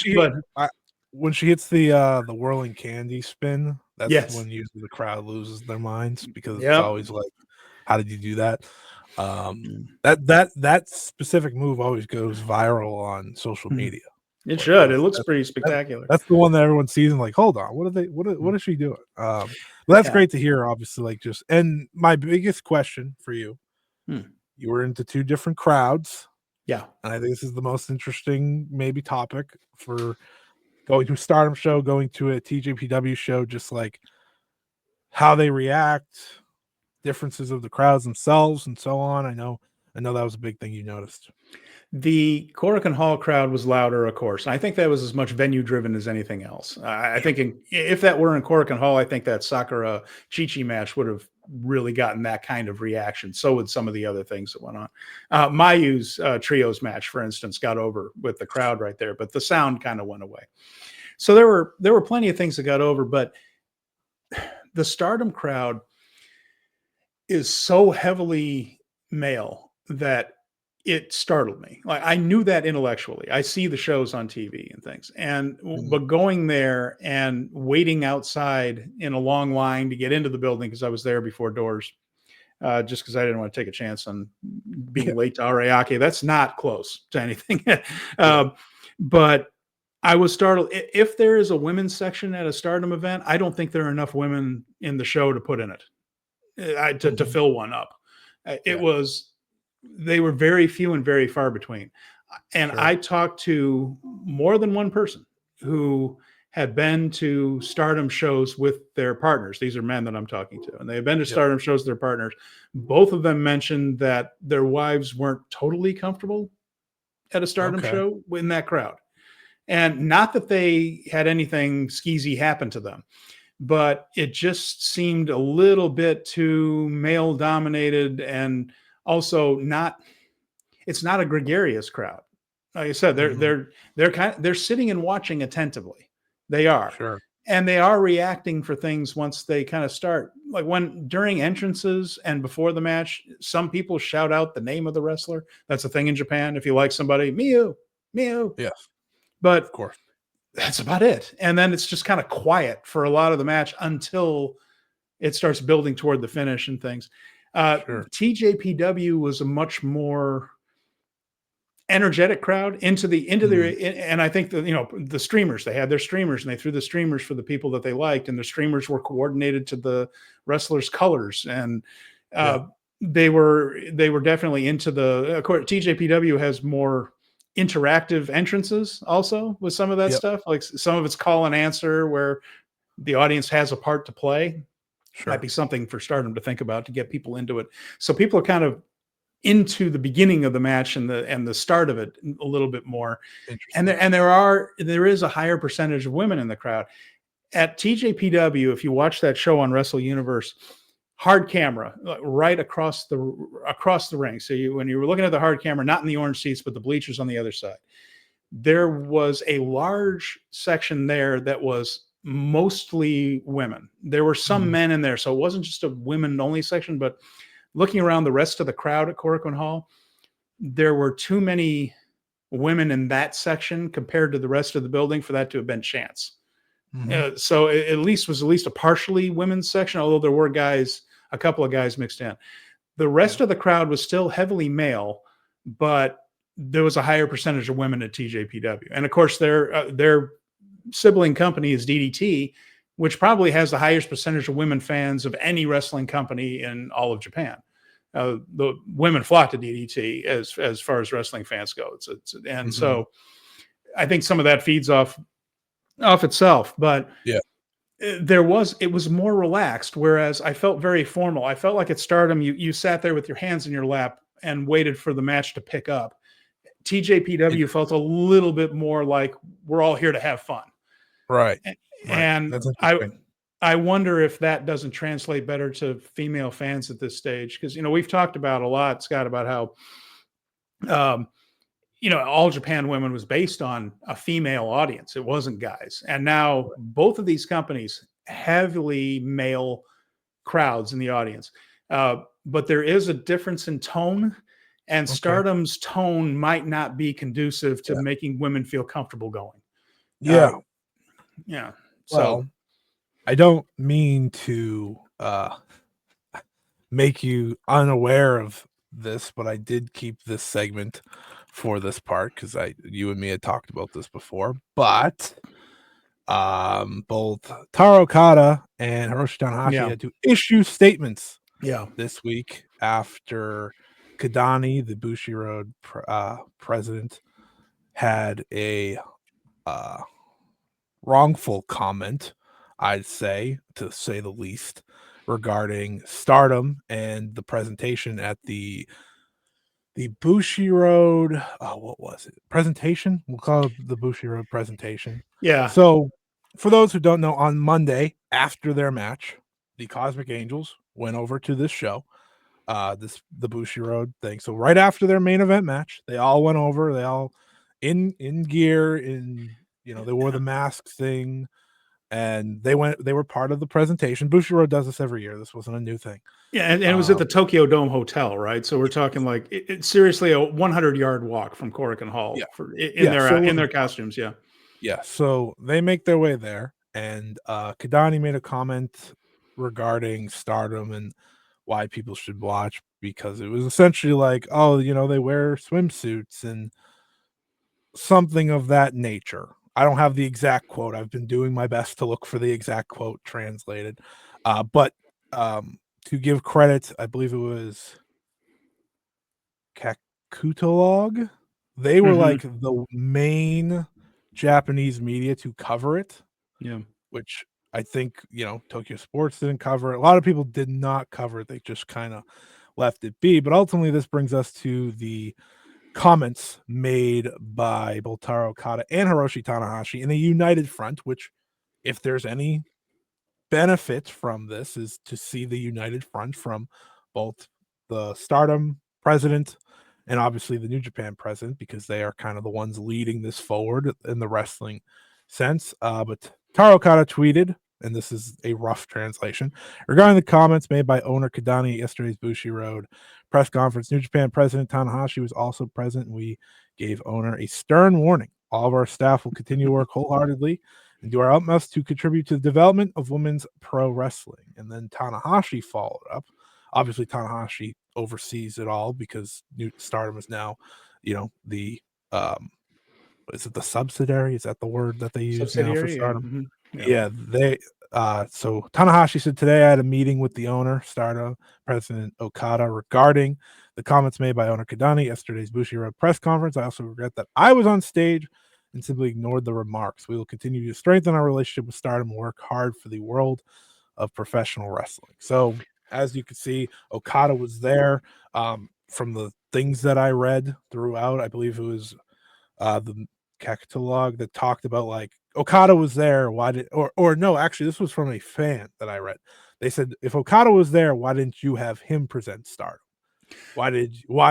she hits the whirling candy spin, that's when usually the crowd loses their minds because it's always like, how did you do that? That specific move always goes viral on social media. It should. It looks pretty spectacular. That's the one that everyone sees and like, hold on, what is she doing? Well, that's great to hear, obviously. Like, and my biggest question for you, you were into two different crowds. Yeah. And I think this is the most interesting maybe topic for going to a Stardom show, going to a TJPW show, just like how they react, differences of the crowds themselves, and so on. I know that was a big thing you noticed. The Korakuen Hall crowd was louder, of course. I think that was as much venue driven as anything else. I think if that were in Korakuen Hall, I think that Sakura Chi-Chi match would have really gotten that kind of reaction. So would some of the other things that went on. Mayu's trios match, for instance, got over with the crowd right there, but the sound kind of went away. So there were plenty of things that got over, but the Stardom crowd is so heavily male that it startled me. Like, I knew that intellectually. I see the shows on TV and things, but going there and waiting outside in a long line to get into the building because I was there before doors, just because I didn't want to take a chance on being late to Ariake. That's not close to anything. But I was startled. If there is a women's section at a Stardom event, I don't think there are enough women in the show to put in it to fill one up. They were very few and very far between. And I talked to more than one person who had been to Stardom shows with their partners. These are men that I'm talking to, and they have been to Stardom shows with their partners. Both of them mentioned that their wives weren't totally comfortable at a Stardom show in that crowd. And not that they had anything skeezy happen to them, but it just seemed a little bit too male dominated, and also it's not a gregarious crowd. Like I said, they're sitting and watching attentively. They are. And they are reacting for things once they kind of start. Like during entrances and before the match, some people shout out the name of the wrestler. That's a thing in Japan. If you like somebody, Miyu. Yes. But of course, that's about it. And then it's just kind of quiet for a lot of the match until it starts building toward the finish and things. TJPW was a much more energetic crowd and I think the streamers, they had their streamers and they threw the streamers for the people that they liked, and the streamers were coordinated to the wrestlers' colors. And they were definitely into the, of course, TJPW has more interactive entrances also with some of that Yep. stuff. Like some of it's call and answer where the audience has a part to play. Might Sure. be something for Stardom to think about to get people into it. So people are kind of into the beginning of the match and the start of it a little bit more. And Interesting. there is a higher percentage of women in the crowd. At TJPW, if you watch that show on Wrestle Universe, hard camera right across the ring. So when you were looking at the hard camera, not in the orange seats, but the bleachers on the other side, there was a large section there that was mostly women. There were some Mhm. men in there, so it wasn't just a women only section. But looking around the rest of the crowd at Korakuen Hall, there were too many women in that section compared to the rest of the building for that to have been chance. Mhm. So it at least a partially women's section, although there were a couple of guys mixed in. The rest Yeah. of the crowd was still heavily male, but there was a higher percentage of women at TJPW. And of course, their sibling company is DDT, which probably has the highest percentage of women fans of any wrestling company in all of Japan. The women flock to DDT as far as wrestling fans go. Mhm. So I think some of that feeds off itself, but Yeah. it was more relaxed, whereas I felt very formal. I felt like at Stardom you sat there with your hands in your lap and waited for the match to pick up. TJPW felt a little bit more like we're all here to have fun. Right. Right. And That's interesting. I wonder if that doesn't translate better to female fans at this stage, because we've talked about a lot, Scott, about how um, All Japan Women was based on a female audience. It wasn't guys. And now both of these companies heavily male crowds in the audience. But there is a difference in tone, and Okay. Stardom's tone might not be conducive to Yeah. making women feel comfortable going. Uh, Yeah. yeah. So Well, I don't mean to make you unaware of this, but I did keep this segment for this part because you and me had talked about this before. But both Taro Okada and Hiroshi Tanahashi yeah, had to issue statements yeah, this week after Kadani, the Bushiroad president, had a uh, wrongful comment, I'd say, to say the least, regarding Stardom and the presentation at the Bushiroad. Oh, what was it? Presentation? We'll call it the Bushiroad presentation. yeah, So, for those who don't know, on Monday after their match, the Cosmic Angels went over to this show, the Bushiroad thing. So right after their main event match, they all went over. They all in gear, they wore the mask thing, and they were part of the presentation. Bushiroad does this every year. This wasn't a new thing. yeah. And it was at the Um, Tokyo Dome Hotel, right? So we're talking like it's seriously a 100-yard walk from Korakuen yeah, Hall yeah. So it in wasn't their far. costumes. Yeah, Yeah, so they make their way there, and Kadani made a comment regarding Stardom and why people should watch because it was essentially like, oh, they wear swimsuits and something of that nature. I don't have the exact quote. I've been doing my best to look for the exact quote translated. But to give credit, I believe it was Kakutolog. They were hmm, like the main Japanese media to cover it, yeah. which I think, Tokyo Sports didn't cover it. A lot of people did not cover it. They just kind of left it be. But ultimately, this brings us to the comments made by both Taro Okada and Hiroshi Tanahashi in a united front, which, if there's any benefit from this, is to see the united front from both the Stardom president and obviously the New Japan president, because they are kind of the ones leading this forward in the wrestling sense. But Taro Okada tweeted, and this is a rough translation, regarding the comments made by owner Kadani at yesterday's Bushiroad press conference. New Japan president Tanahashi was also present, and we gave owner a stern warning. All of our staff will continue to work wholeheartedly and do our utmost to contribute to the development of women's pro wrestling. And then Tanahashi followed up. Obviously, Tanahashi oversees it all because New Stardom is now, the is it the subsidiary? Is that the word that they use now for Subsidiary. Yeah. Stardom? Hmm, yeah. Yeah, So Tanahashi said today I had a meeting with the owner, STARDOM, President Okada, regarding the comments made by owner Kidani yesterday's Bushiroad press conference. I also regret that I was on stage and simply ignored the remarks. We will continue to strengthen our relationship with Stardom and work hard for the world of professional wrestling. So, as you can see, Okada was there. From the things that I read throughout, I believe it was the catalog that talked about like Okada was there. Why did or no? Actually, this was from a fan that I read. They said if Okada was there, why didn't you have him present Stardom? Why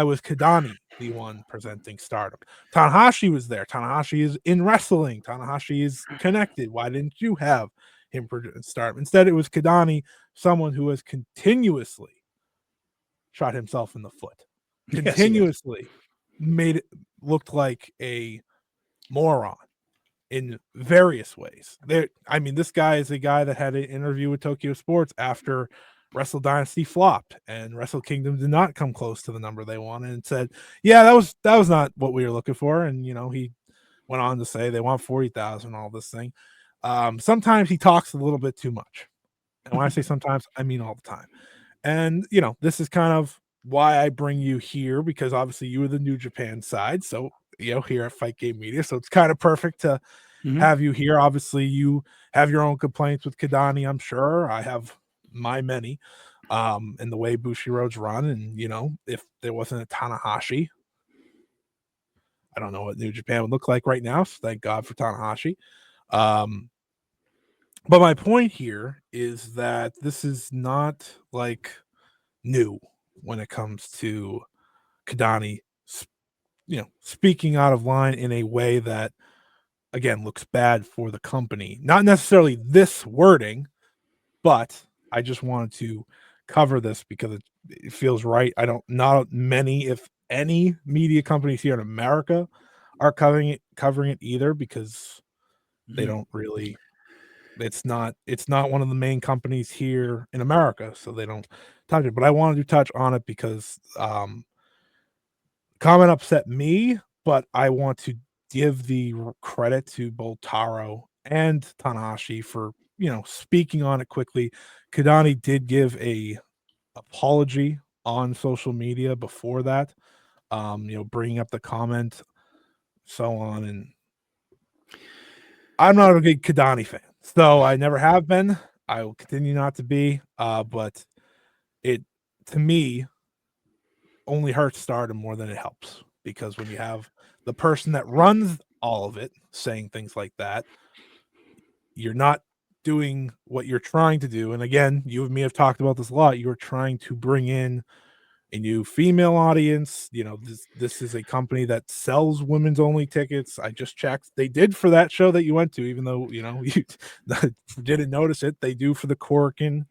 was Kidani the one presenting Stardom? Tanahashi was there. Tanahashi is in wrestling. Tanahashi is connected. Why didn't you have him present Stardom? Instead, it was Kidani, someone who has continuously shot himself in the foot, continuously made it looked like a moron in various ways. I mean, this guy is a guy that had an interview with Tokyo Sports after Wrestle Dynasty flopped and Wrestle Kingdom did not come close to the number they wanted, and said, "Yeah, that was not what we were looking for." And he went on to say they want 40,000, all this thing. Sometimes he talks a little bit too much, and when I say sometimes, I mean all the time. And this is kind of why I bring you here, because obviously you were the New Japan side, so here at Fight Game Media, so it's kind of perfect to have you here. Obviously, you have your own complaints with Kidani, I'm sure. I have my many, and the way Bushiroad's run, and if there wasn't a Tanahashi, I don't know what New Japan would look like right now. So thank God for Tanahashi. But my point here is that this is not like new when it comes to Kidani, speaking out of line in a way that, again, looks bad for the company. Not necessarily this wording, but I just wanted to cover this because it feels right. Not many, if any, media companies here in America are covering it either, because they don't really. It's not one of the main companies here in America, so they don't touch it. But I wanted to touch on it because comment upset me, but I want to give the credit to both Taro and Tanahashi for speaking on it quickly. Kidani did give a apology on social media before that, bringing up the comment, so on. And I'm not a big Kidani fan, so I never have been. I will continue not to be. But it, to me, only hurts Stardom more than it helps, because when you have the person that runs all of it saying things like that, you're not doing what you're trying to do. And again, you and me have talked about this a lot. You're trying to bring in a new female audience. This is a company that sells women's only tickets. I just checked. They did for that show that you went to, even though you didn't notice it. They do for the Korakuen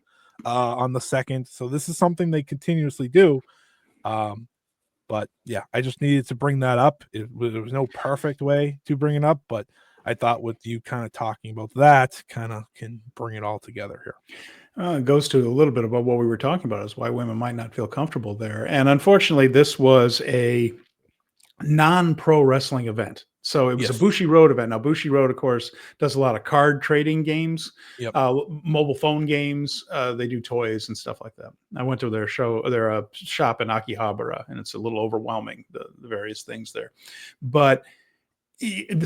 on the 2nd. So this is something they continuously do. But yeah, I just needed to bring that up. There was no perfect way to bring it up, but I thought with you kind of talking about that kind of can bring it all together here. It goes to a little bit about what we were talking about, is why women might not feel comfortable there. And unfortunately, this was a non-pro wrestling event. So it was a Bushiroad event. Now, Bushiroad, of course, does a lot of card trading games, mobile phone games. They do toys and stuff like that. I went to their shop in Akihabara, and it's a little overwhelming, the various things there. But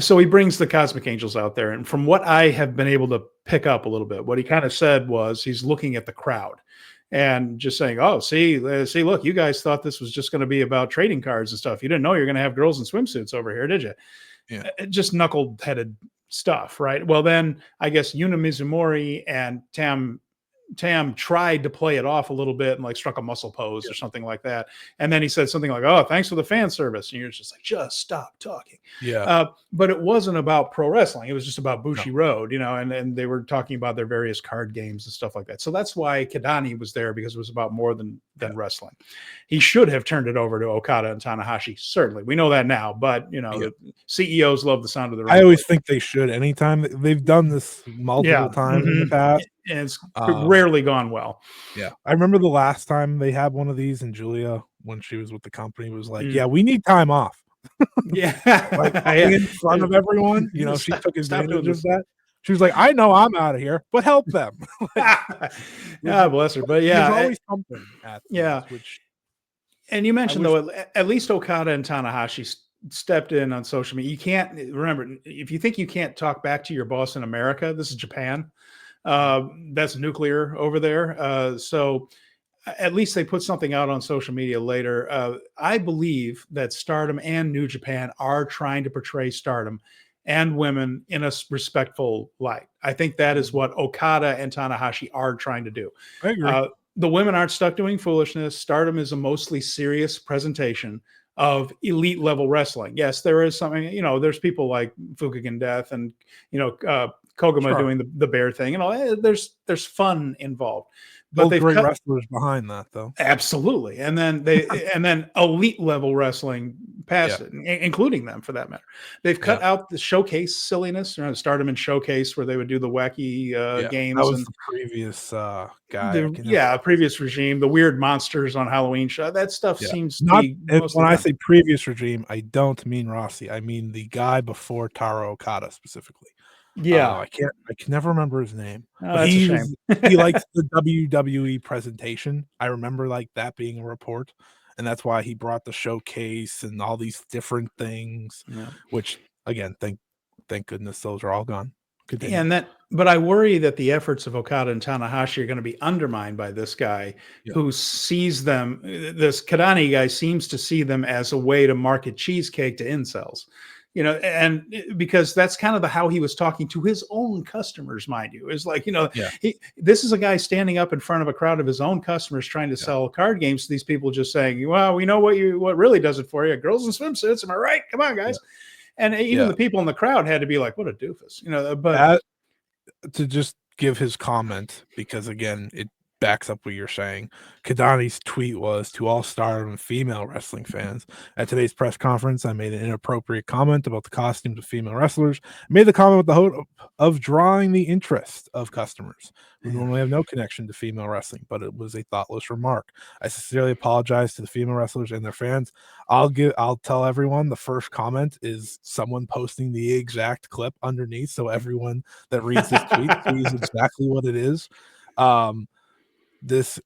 so he brings the Cosmic Angels out there. And from what I have been able to pick up a little bit, what he kind of said was he's looking at the crowd and just saying, "Oh, see, look, you guys thought this was just going to be about trading cards and stuff. You didn't know you're going to have girls in swimsuits over here, did you?" Yeah. Just knuckle-headed stuff, right? Well, then I guess Yuna Mizumori and Tam tried to play it off a little bit and like struck a muscle pose or something like that. And then he said something like, "Oh, thanks for the fan service." And you're just like, just stop talking. Yeah. But it wasn't about pro wrestling. It was just about Bushiroad, and they were talking about their various card games and stuff like that. So that's why Kidani was there, because it was about more than wrestling. He should have turned it over to Okada and Tanahashi. Certainly. We know that now, but the CEOs love the sound of their own I always think they should. Anytime they've done this multiple times in the past. And it's rarely gone well. Yeah. I remember the last time they had one of these, and Julia, when she was with the company, was like, "Yeah, we need time off." Yeah. Like in front of everyone. She took advantage of that. She was like, I know I'm out of here, but help them. Like, God bless her. But there's yeah, always something at yeah. things, which And you I mentioned wish. though, at least Okada and Tanahashi stepped in on social media. You can't remember if you think you can't talk back to your boss in America. This is Japan. That's nuclear over there. So at least they put something out on social media later. I believe that Stardom and New Japan are trying to portray Stardom and women in a respectful light. I think that is what Okada and Tanahashi are trying to do. I agree. Uh, the women aren't stuck doing foolishness. Stardom is a mostly serious presentation of elite level wrestling. Yes, there is something, there's people like Fukigen Death and, Koguma Sure. doing the bear thing and all. There's fun involved, but Both they've great cut wrestlers behind that, though. absolutely, and then elite level wrestling past Yeah. it, including them for that matter. They've cut Yeah. out the showcase silliness. Stardom and Showcase where they would do the wacky Yeah. That games was and the previous guy. I can never previous regime, the weird monsters on Halloween show. That stuff Yeah. seems to Not be mostly when I done. say previous regime, I don't mean Rossi. I mean the guy before Taro Okada specifically. Yeah, I can never remember his name, oh, but that's a shame. he likes the WWE presentation. I remember like that being a report, and that's why he brought the showcase and all these different things, Yeah. which again, thank goodness those are all gone. Continue. But I worry that the efforts of Okada and Tanahashi are going to be undermined by this guy Yeah. who sees them. This Kadani guy seems to see them as a way to market cheesecake to incels, and because that's kind of how he was talking to his own customers, mind you, is like, Yeah. this is a guy standing up in front of a crowd of his own customers trying to Yeah. sell card games to these people, just saying, well, we know what really does it for you. Girls in swimsuits. Am I right? Come on, guys. Yeah. And even the people in the crowd had to be like, what a doofus, but That to just give his comment, because again, it backs up what you're saying. Kadani's tweet was, to all Stardom and female wrestling fans, at today's press conference, I made an inappropriate comment about the costumes of female wrestlers. I made the comment with the hope of drawing the interest of customers who normally have no connection to female wrestling, but it was a thoughtless remark. I sincerely apologize to the female wrestlers and their fans. I'll tell everyone the first comment is someone posting the exact clip underneath, so everyone that reads this tweet sees exactly what it is. This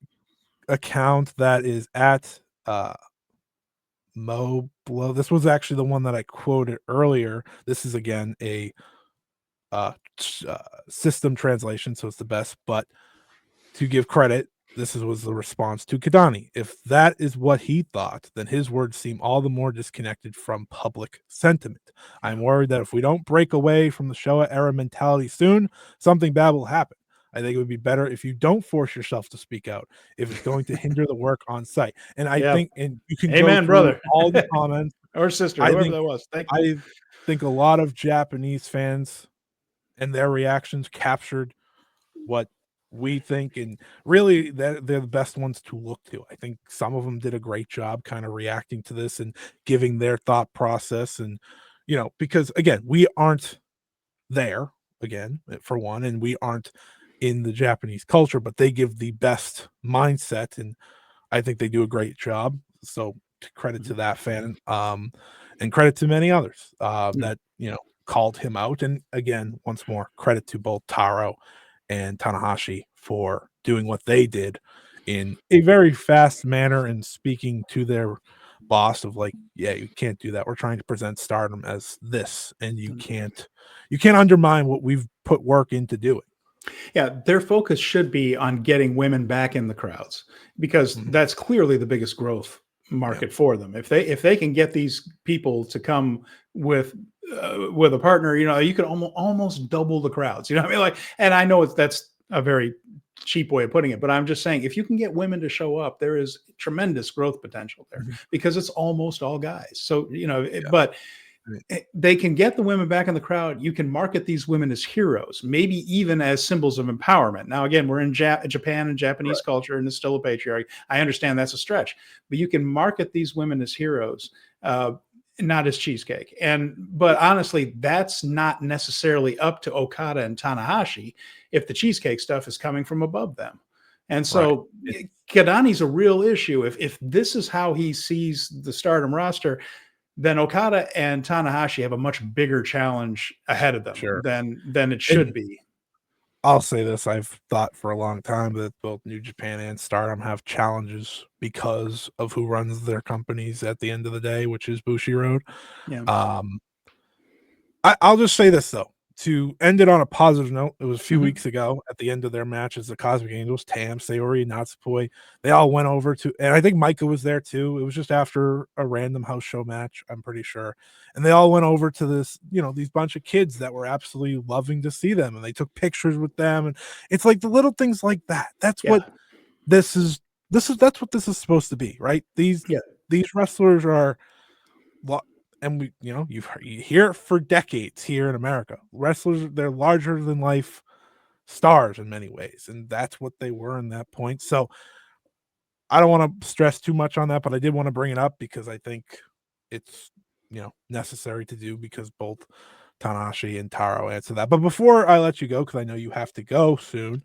account that is at Mo Blow. This was actually the one that I quoted earlier. This is again a system translation, so it's the best. But to give credit, was the response to Kadani. If that is what he thought, then his words seem all the more disconnected from public sentiment. I'm worried that if we don't break away from the Showa era mentality soon, something bad will happen. I think it would be better if you don't force yourself to speak out if it's going to hinder the work on site. And I Yeah. think, and you can go Amen, through brother. all the comments. Or sister, I whoever think, that was. Thank you. I think a lot of Japanese fans and their reactions captured what we think, and really they're the best ones to look to. I think some of them did a great job kind of reacting to this and giving their thought process, and because again, we aren't there, again, for one, and we aren't in the Japanese culture, but they give the best mindset, and I think they do a great job. So credit to that fan, and credit to many others that called him out. And again, once more, credit to both Taro and Tanahashi for doing what they did in a very fast manner and speaking to their boss of like, yeah, you can't do that. We're trying to present Stardom as this, and you can't undermine what we've put work into doing. Yeah, their focus should be on getting women back in the crowds because that's clearly the biggest growth market for them. If they can get these people to come with a partner, you could almost double the crowds. You know what I mean? Like, and I know that's a very cheap way of putting it, but I'm just saying if you can get women to show up, there is tremendous growth potential there because it's almost all guys. So but they can get the women back in the crowd. You can market these women as heroes, maybe even as symbols of empowerment. Now, again, we're in Japan and Japanese culture, and it's still a patriarchy. I understand that's a stretch, but you can market these women as heroes, not as cheesecake. But honestly, that's not necessarily up to Okada and Tanahashi if the cheesecake stuff is coming from above them. And so Kadani's a real issue. If this is how he sees the Stardom roster, then Okada and Tanahashi have a much bigger challenge ahead of them Sure. than it should And be. I'll say this, I've thought for a long time that both New Japan and Stardom have challenges because of who runs their companies at the end of the day, which is Bushiroad. Yeah. Um, I'll just say this though, to end it on a positive note, it was a few weeks ago at the end of their matches, the Cosmic Angels, Tam, Sayori, Natsupoi, they all went over to, and I think Micah was there too. It was just after a random house show match, I'm pretty sure. And they all went over to this, these bunch of kids that were absolutely loving to see them, and they took pictures with them. And it's like the little things like that. That's Yeah. what this is. That's what this is supposed to be, right? These wrestlers are, and you hear it for decades here in America. Wrestlers, they're larger than life stars in many ways, and that's what they were in that point. So I don't want to stress too much on that, but I did want to bring it up because I think it's necessary to do, because both Tanahashi and Taro answer that. But before I let you go, because I know you have to go soon,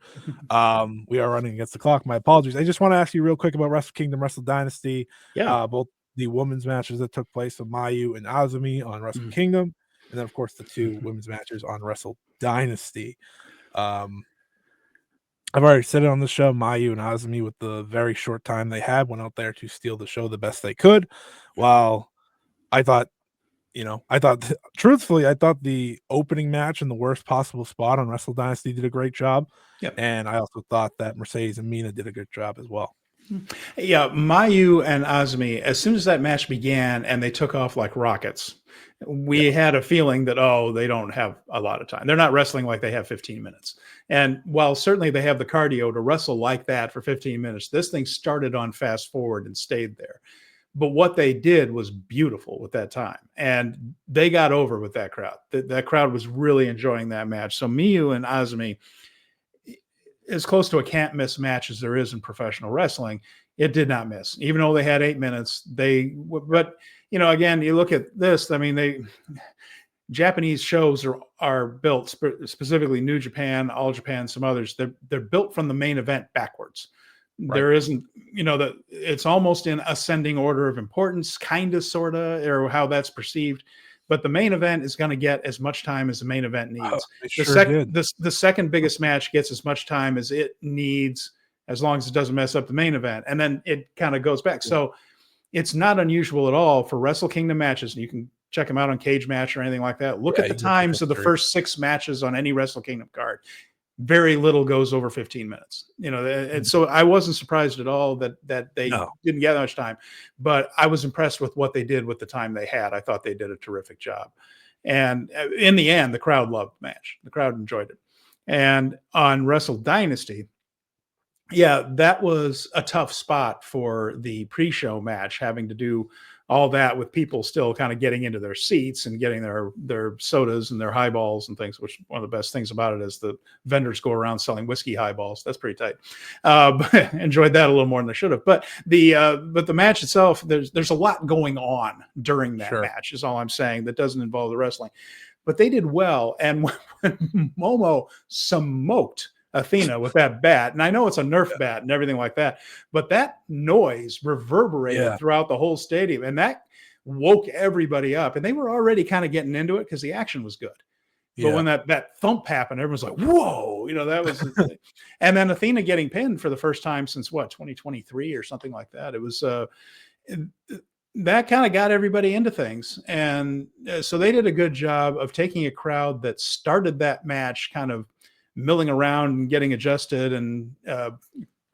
we are running against the clock. My apologies. I just want to ask you real quick about Wrestle Kingdom, Wrestle Dynasty. Yeah. Both the women's matches that took place of Mayu and Azumi on Wrestle Kingdom, and then of course the two women's matches on Wrestle Dynasty. I've already said it on the show. Mayu and Azumi, with the very short time they had, went out there to steal the show the best they could. While I thought, truthfully, I thought the opening match in the worst possible spot on Wrestle Dynasty did a great job. Yep. And I also thought that Mercedes and Mina did a good job as well. Yeah, Mayu and Azumi, as soon as that match began and they took off like rockets, we had a feeling that, they don't have a lot of time. They're not wrestling like they have 15 minutes. And while certainly they have the cardio to wrestle like that for 15 minutes, this thing started on fast forward and stayed there. But what they did was beautiful with that time. And they got over with that crowd. That crowd was really enjoying that match. So Miyu and Azumi, as close to a can't miss match as there is in professional wrestling, it did not miss. Even though they had 8 minutes, but again, you look at this, I mean, Japanese shows are built, specifically New Japan, All Japan, some others, they're built from the main event backwards. Right. There isn't, that it's almost in ascending order of importance, kind of, sort of, or how that's perceived. But the main event is going to get as much time as the main event needs. The second biggest match gets as much time as it needs, as long as it doesn't mess up the main event. And then it kind of goes back. Yeah. So it's not unusual at all for Wrestle Kingdom matches. And you can check them out on Cage Match or anything like that. Look at the times of the first 6 matches on any Wrestle Kingdom card. Very little goes over 15 minutes, and so I wasn't surprised at all that they didn't get that much time, but I was impressed with what they did with the time they had. I thought they did a terrific job. And in the end, the crowd loved the match. The crowd enjoyed it. And on Wrestle Dynasty, that was a tough spot for the pre-show match, having to do all that with people still kind of getting into their seats and getting their sodas and their highballs and things, which one of the best things about it is the vendors go around selling whiskey highballs. That's pretty tight. Enjoyed that a little more than I should have. But the match itself, there's a lot going on during that match, is all I'm saying, that doesn't involve the wrestling. But they did well. And when Momo smoked Athena with that bat, and I know it's a Nerf bat and everything like that, but that noise reverberated throughout the whole stadium, and that woke everybody up. And they were already kind of getting into it because the action was good. But when that thump happened, everyone's like, whoa, that was and then Athena getting pinned for the first time since 2023 or something like that. It was that kind of got everybody into things. And so they did a good job of taking a crowd that started that match kind of milling around and getting adjusted and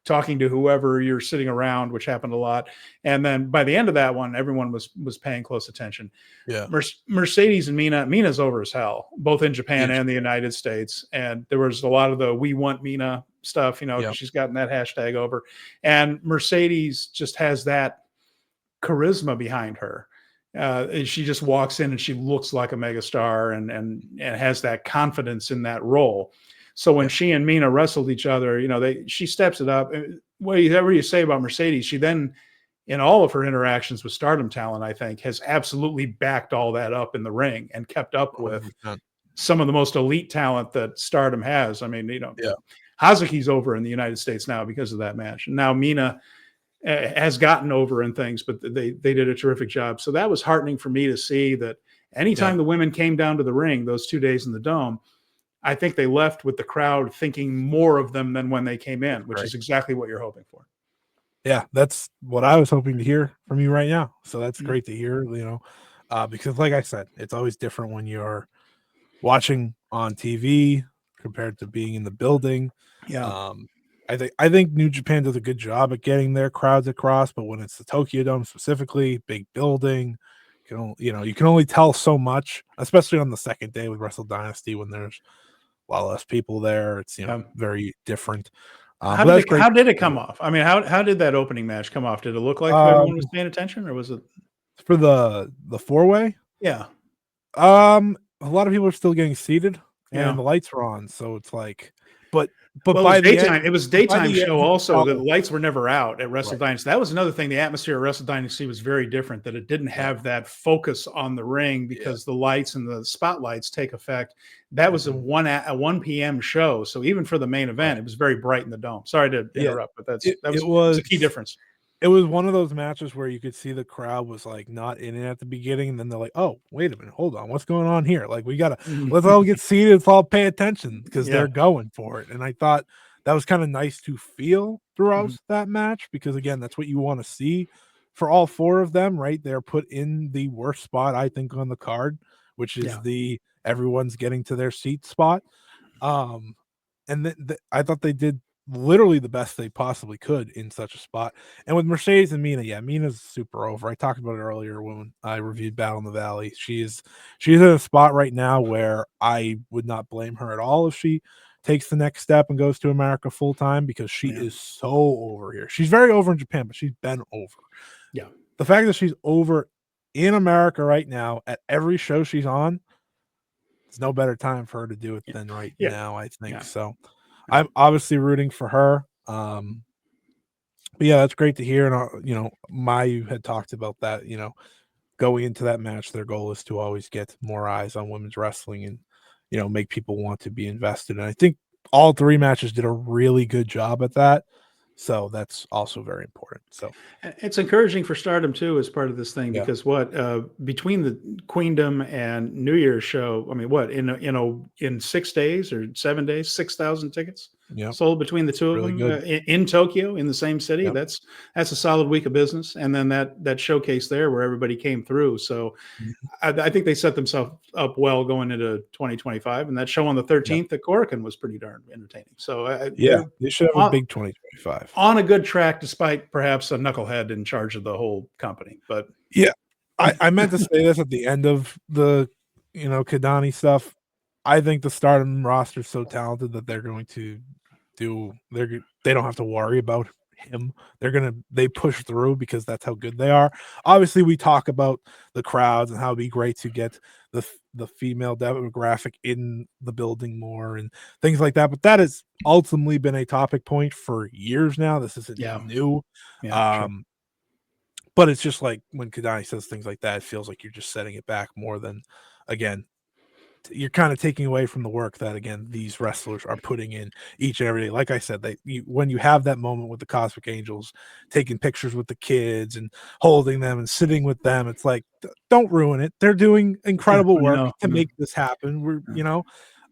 talking to whoever you're sitting around, which happened a lot. And then by the end of that one, everyone was paying close attention. Yeah. Mercedes and Mina's over as hell, both in Japan and the United States. And there was a lot of the "we want Mina" stuff, she's gotten that hashtag over. And Mercedes just has that charisma behind her. She just walks in and she looks like a megastar and has that confidence in that role. So when she and Mina wrestled each other, she steps it up. Whatever you say about Mercedes, she then, in all of her interactions with Stardom talent, I think, has absolutely backed all that up in the ring and kept up with 100%. Some of the most elite talent that Stardom has. I mean, Hazuki's over in the United States now because of that match. And now Mina has gotten over and things, but they did a terrific job. So that was heartening for me to see that anytime the women came down to the ring those 2 days in the Dome, I think they left with the crowd thinking more of them than when they came in, which is exactly what you're hoping for. Yeah, that's what I was hoping to hear from you right now. So that's Yeah. great to hear, because like I said, it's always different when you're watching on TV compared to being in the building. Yeah. I think New Japan does a good job at getting their crowds across, but when it's the Tokyo Dome specifically, big building, you can only tell so much, especially on the second day with Wrestle Dynasty when there's a lot less people there. It's very different. How But did that's it, great. how did it come off? I mean, how did that opening match come off? Did it look like everyone was paying attention, or was it For the four-way? Yeah. A lot of people are still getting seated, Yeah. and the lights were on, so it's like, but Well, by the end, it was daytime show you could also. The tell. lights were never out at Wrestle Right. Dynasty. That was another thing. The atmosphere at Wrestle Dynasty was very different, that it didn't have that focus on the ring because the lights and the spotlights take effect. That was a 1 p.m. show. So even for the main event, it was very bright in the Dome. Sorry to interrupt, but that was a key difference. It was one of those matches where you could see the crowd was like not in it at the beginning, and then they're like, "Oh, wait a minute, hold on, what's going on here? Like, let's all get seated, let's all pay attention because they're going for it." And I thought that was kind of nice to feel throughout that match because again, that's what you want to see for all four of them, right? They're put in the worst spot I think on the card, which is the everyone's getting to their seat spot. And I thought they did literally the best they possibly could in such a spot. And with Mercedes and Mina, Mina's super over. I talked about it earlier when I reviewed Battle in the Valley. She's in a spot right now where I would not blame her at all if she takes the next step and goes to America full time because she is so over here. She's very over in Japan, but she's been over. Yeah. The fact that she's over in America right now at every show she's on, there's no better time for her to do it than right now, I think. So I'm obviously rooting for her. But yeah, that's great to hear. And Mayu had talked about that. Going into that match, their goal is to always get more eyes on women's wrestling and make people want to be invested. And I think all three matches did a really good job at that. So that's also very important. So it's encouraging for Stardom too, as part of this thing, because between the Queendom and New Year's show, I mean, in 6 days or 7 days, 6,000 tickets sold between the two of them in Tokyo, in the same city. Yep. That's a solid week of business. And then that showcase there where everybody came through. So I think they set themselves up well going into 2025. And that show on the 13th at Korakuen was pretty darn entertaining. So they should have a big 2025 on a good track, despite perhaps a knucklehead in charge of the whole company. But I meant to say this at the end of the Kadani stuff. I think the Stardom roster is so talented that they're going to they don't have to worry about him. They push through because that's how good they are. Obviously, we talk about the crowds and how it'd be great to get the female demographic in the building more and things like that. But that has ultimately been a topic point for years now. This isn't new. But it's just like when Kadani says things like that, it feels like you're just setting it back more than, again, you're kind of taking away from the work that again these wrestlers are putting in each and every day. Like I said, when you have that moment with the Cosmic Angels taking pictures with the kids and holding them and sitting with them, it's like, don't ruin it. They're doing incredible work to make this happen.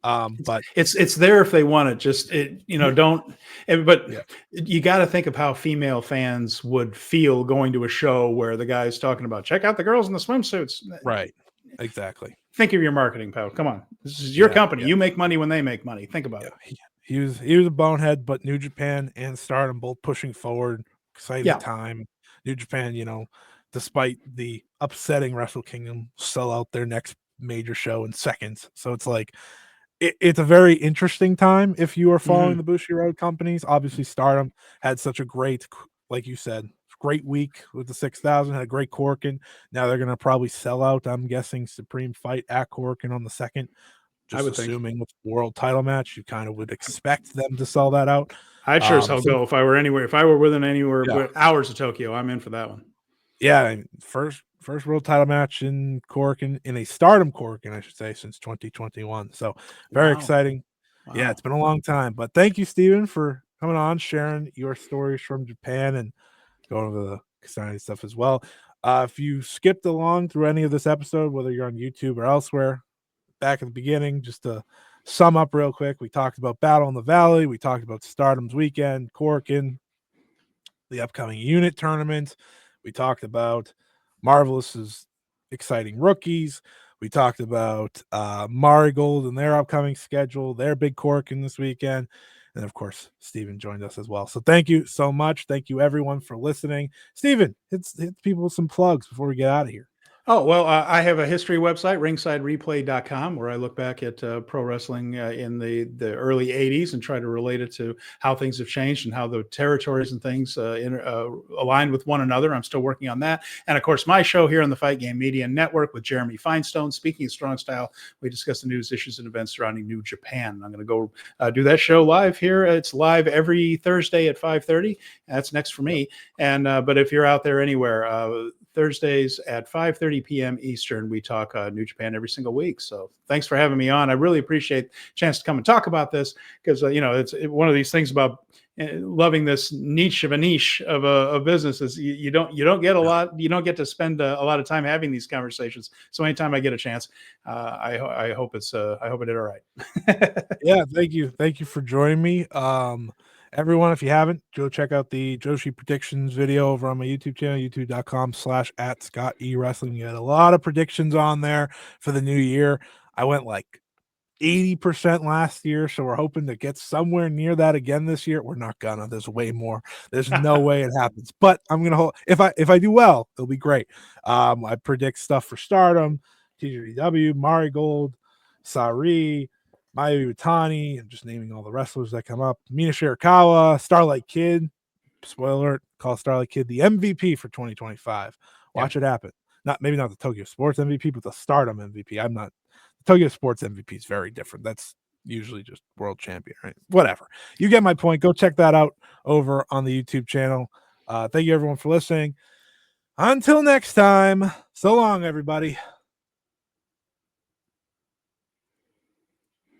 But it's there if they want it. Just don't. But you got to think of how female fans would feel going to a show where the guy's talking about check out the girls in the swimsuits. Right. Exactly. Think of your marketing, pal. Come on, this is your company. You make money when they make money. Think about it. He was a bonehead, but New Japan and Stardom both pushing forward. Exciting time. New Japan, despite the upsetting Wrestle Kingdom, sell out their next major show in seconds. So it's like it's a very interesting time if you are following the Bushiroad companies. Obviously, Stardom had such a great, like you said, great week with the 6,000, had a great Korakuen. Now they're going to probably sell out, I'm guessing, Supreme Fight at Korakuen on the 2nd. Just assuming with the world title match, you kind of would expect them to sell that out. I'd sure as hell go if I were anywhere. If I were within anywhere hours of Tokyo, I'm in for that one. Yeah, first world title match in Korakuen, in a Stardom Korakuen, I should say, since 2021. So very exciting. Wow. Yeah, it's been a long time. But thank you, Steven, for coming on, sharing your stories from Japan. And going over the exciting stuff as well. If you skipped along through any of this episode, whether you're on YouTube or elsewhere, back at the beginning, just to sum up real quick, we talked about Battle in the Valley, we talked about Stardom's weekend, Korakuen, the upcoming unit tournament. We talked about Marvelous's exciting rookies. We talked about Marigold and their upcoming schedule, their big Korakuen this weekend. And of course, Steven joined us as well. So thank you so much. Thank you everyone for listening. Steven, hit people with some plugs before we get out of here. Oh, well, I have a history website, ringsidereplay.com, where I look back at pro wrestling in the early 80s and try to relate it to how things have changed and how the territories and things align with one another. I'm still working on that. And of course, my show here on the Fight Game Media Network with Jeremy Feinstone. Speaking of Strong Style, we discuss the news, issues, and events surrounding New Japan. I'm going to go do that show live here. It's live every Thursday at 5:30. That's next for me. And but if you're out there anywhere, Thursdays at 5:30 p.m. Eastern, we talk New Japan every single week. So thanks for having me on. I really appreciate the chance to come and talk about this because, it's one of these things about loving this niche of a business is you don't get a lot, you don't get to spend a lot of time having these conversations. So anytime I get a chance, I hope I hope I did all right. Yeah, thank you for joining me. Everyone, if you haven't, go check out the Joshi predictions video over on my YouTube channel, youtube.com/@ScottEWrestling. You had a lot of predictions on there for the new year. I went like 80% last year, so we're hoping to get somewhere near that again this year. We're not gonna. There's way more. There's no way it happens. But I'm gonna hold. If I do well, it'll be great. I predict stuff for Stardom, TJPW, Marigold, Sari, Mayu Utami. I'm just naming all the wrestlers that come up. Mina Shirakawa, Starlight Kid. Spoiler alert, call Starlight Kid the MVP for 2025. Watch it happen. Maybe not the Tokyo Sports MVP, but the Stardom MVP. I'm not. Tokyo Sports MVP is very different. That's usually just world champion, right? Whatever. You get my point. Go check that out over on the YouTube channel. Thank you everyone for listening. Until next time, so long, everybody.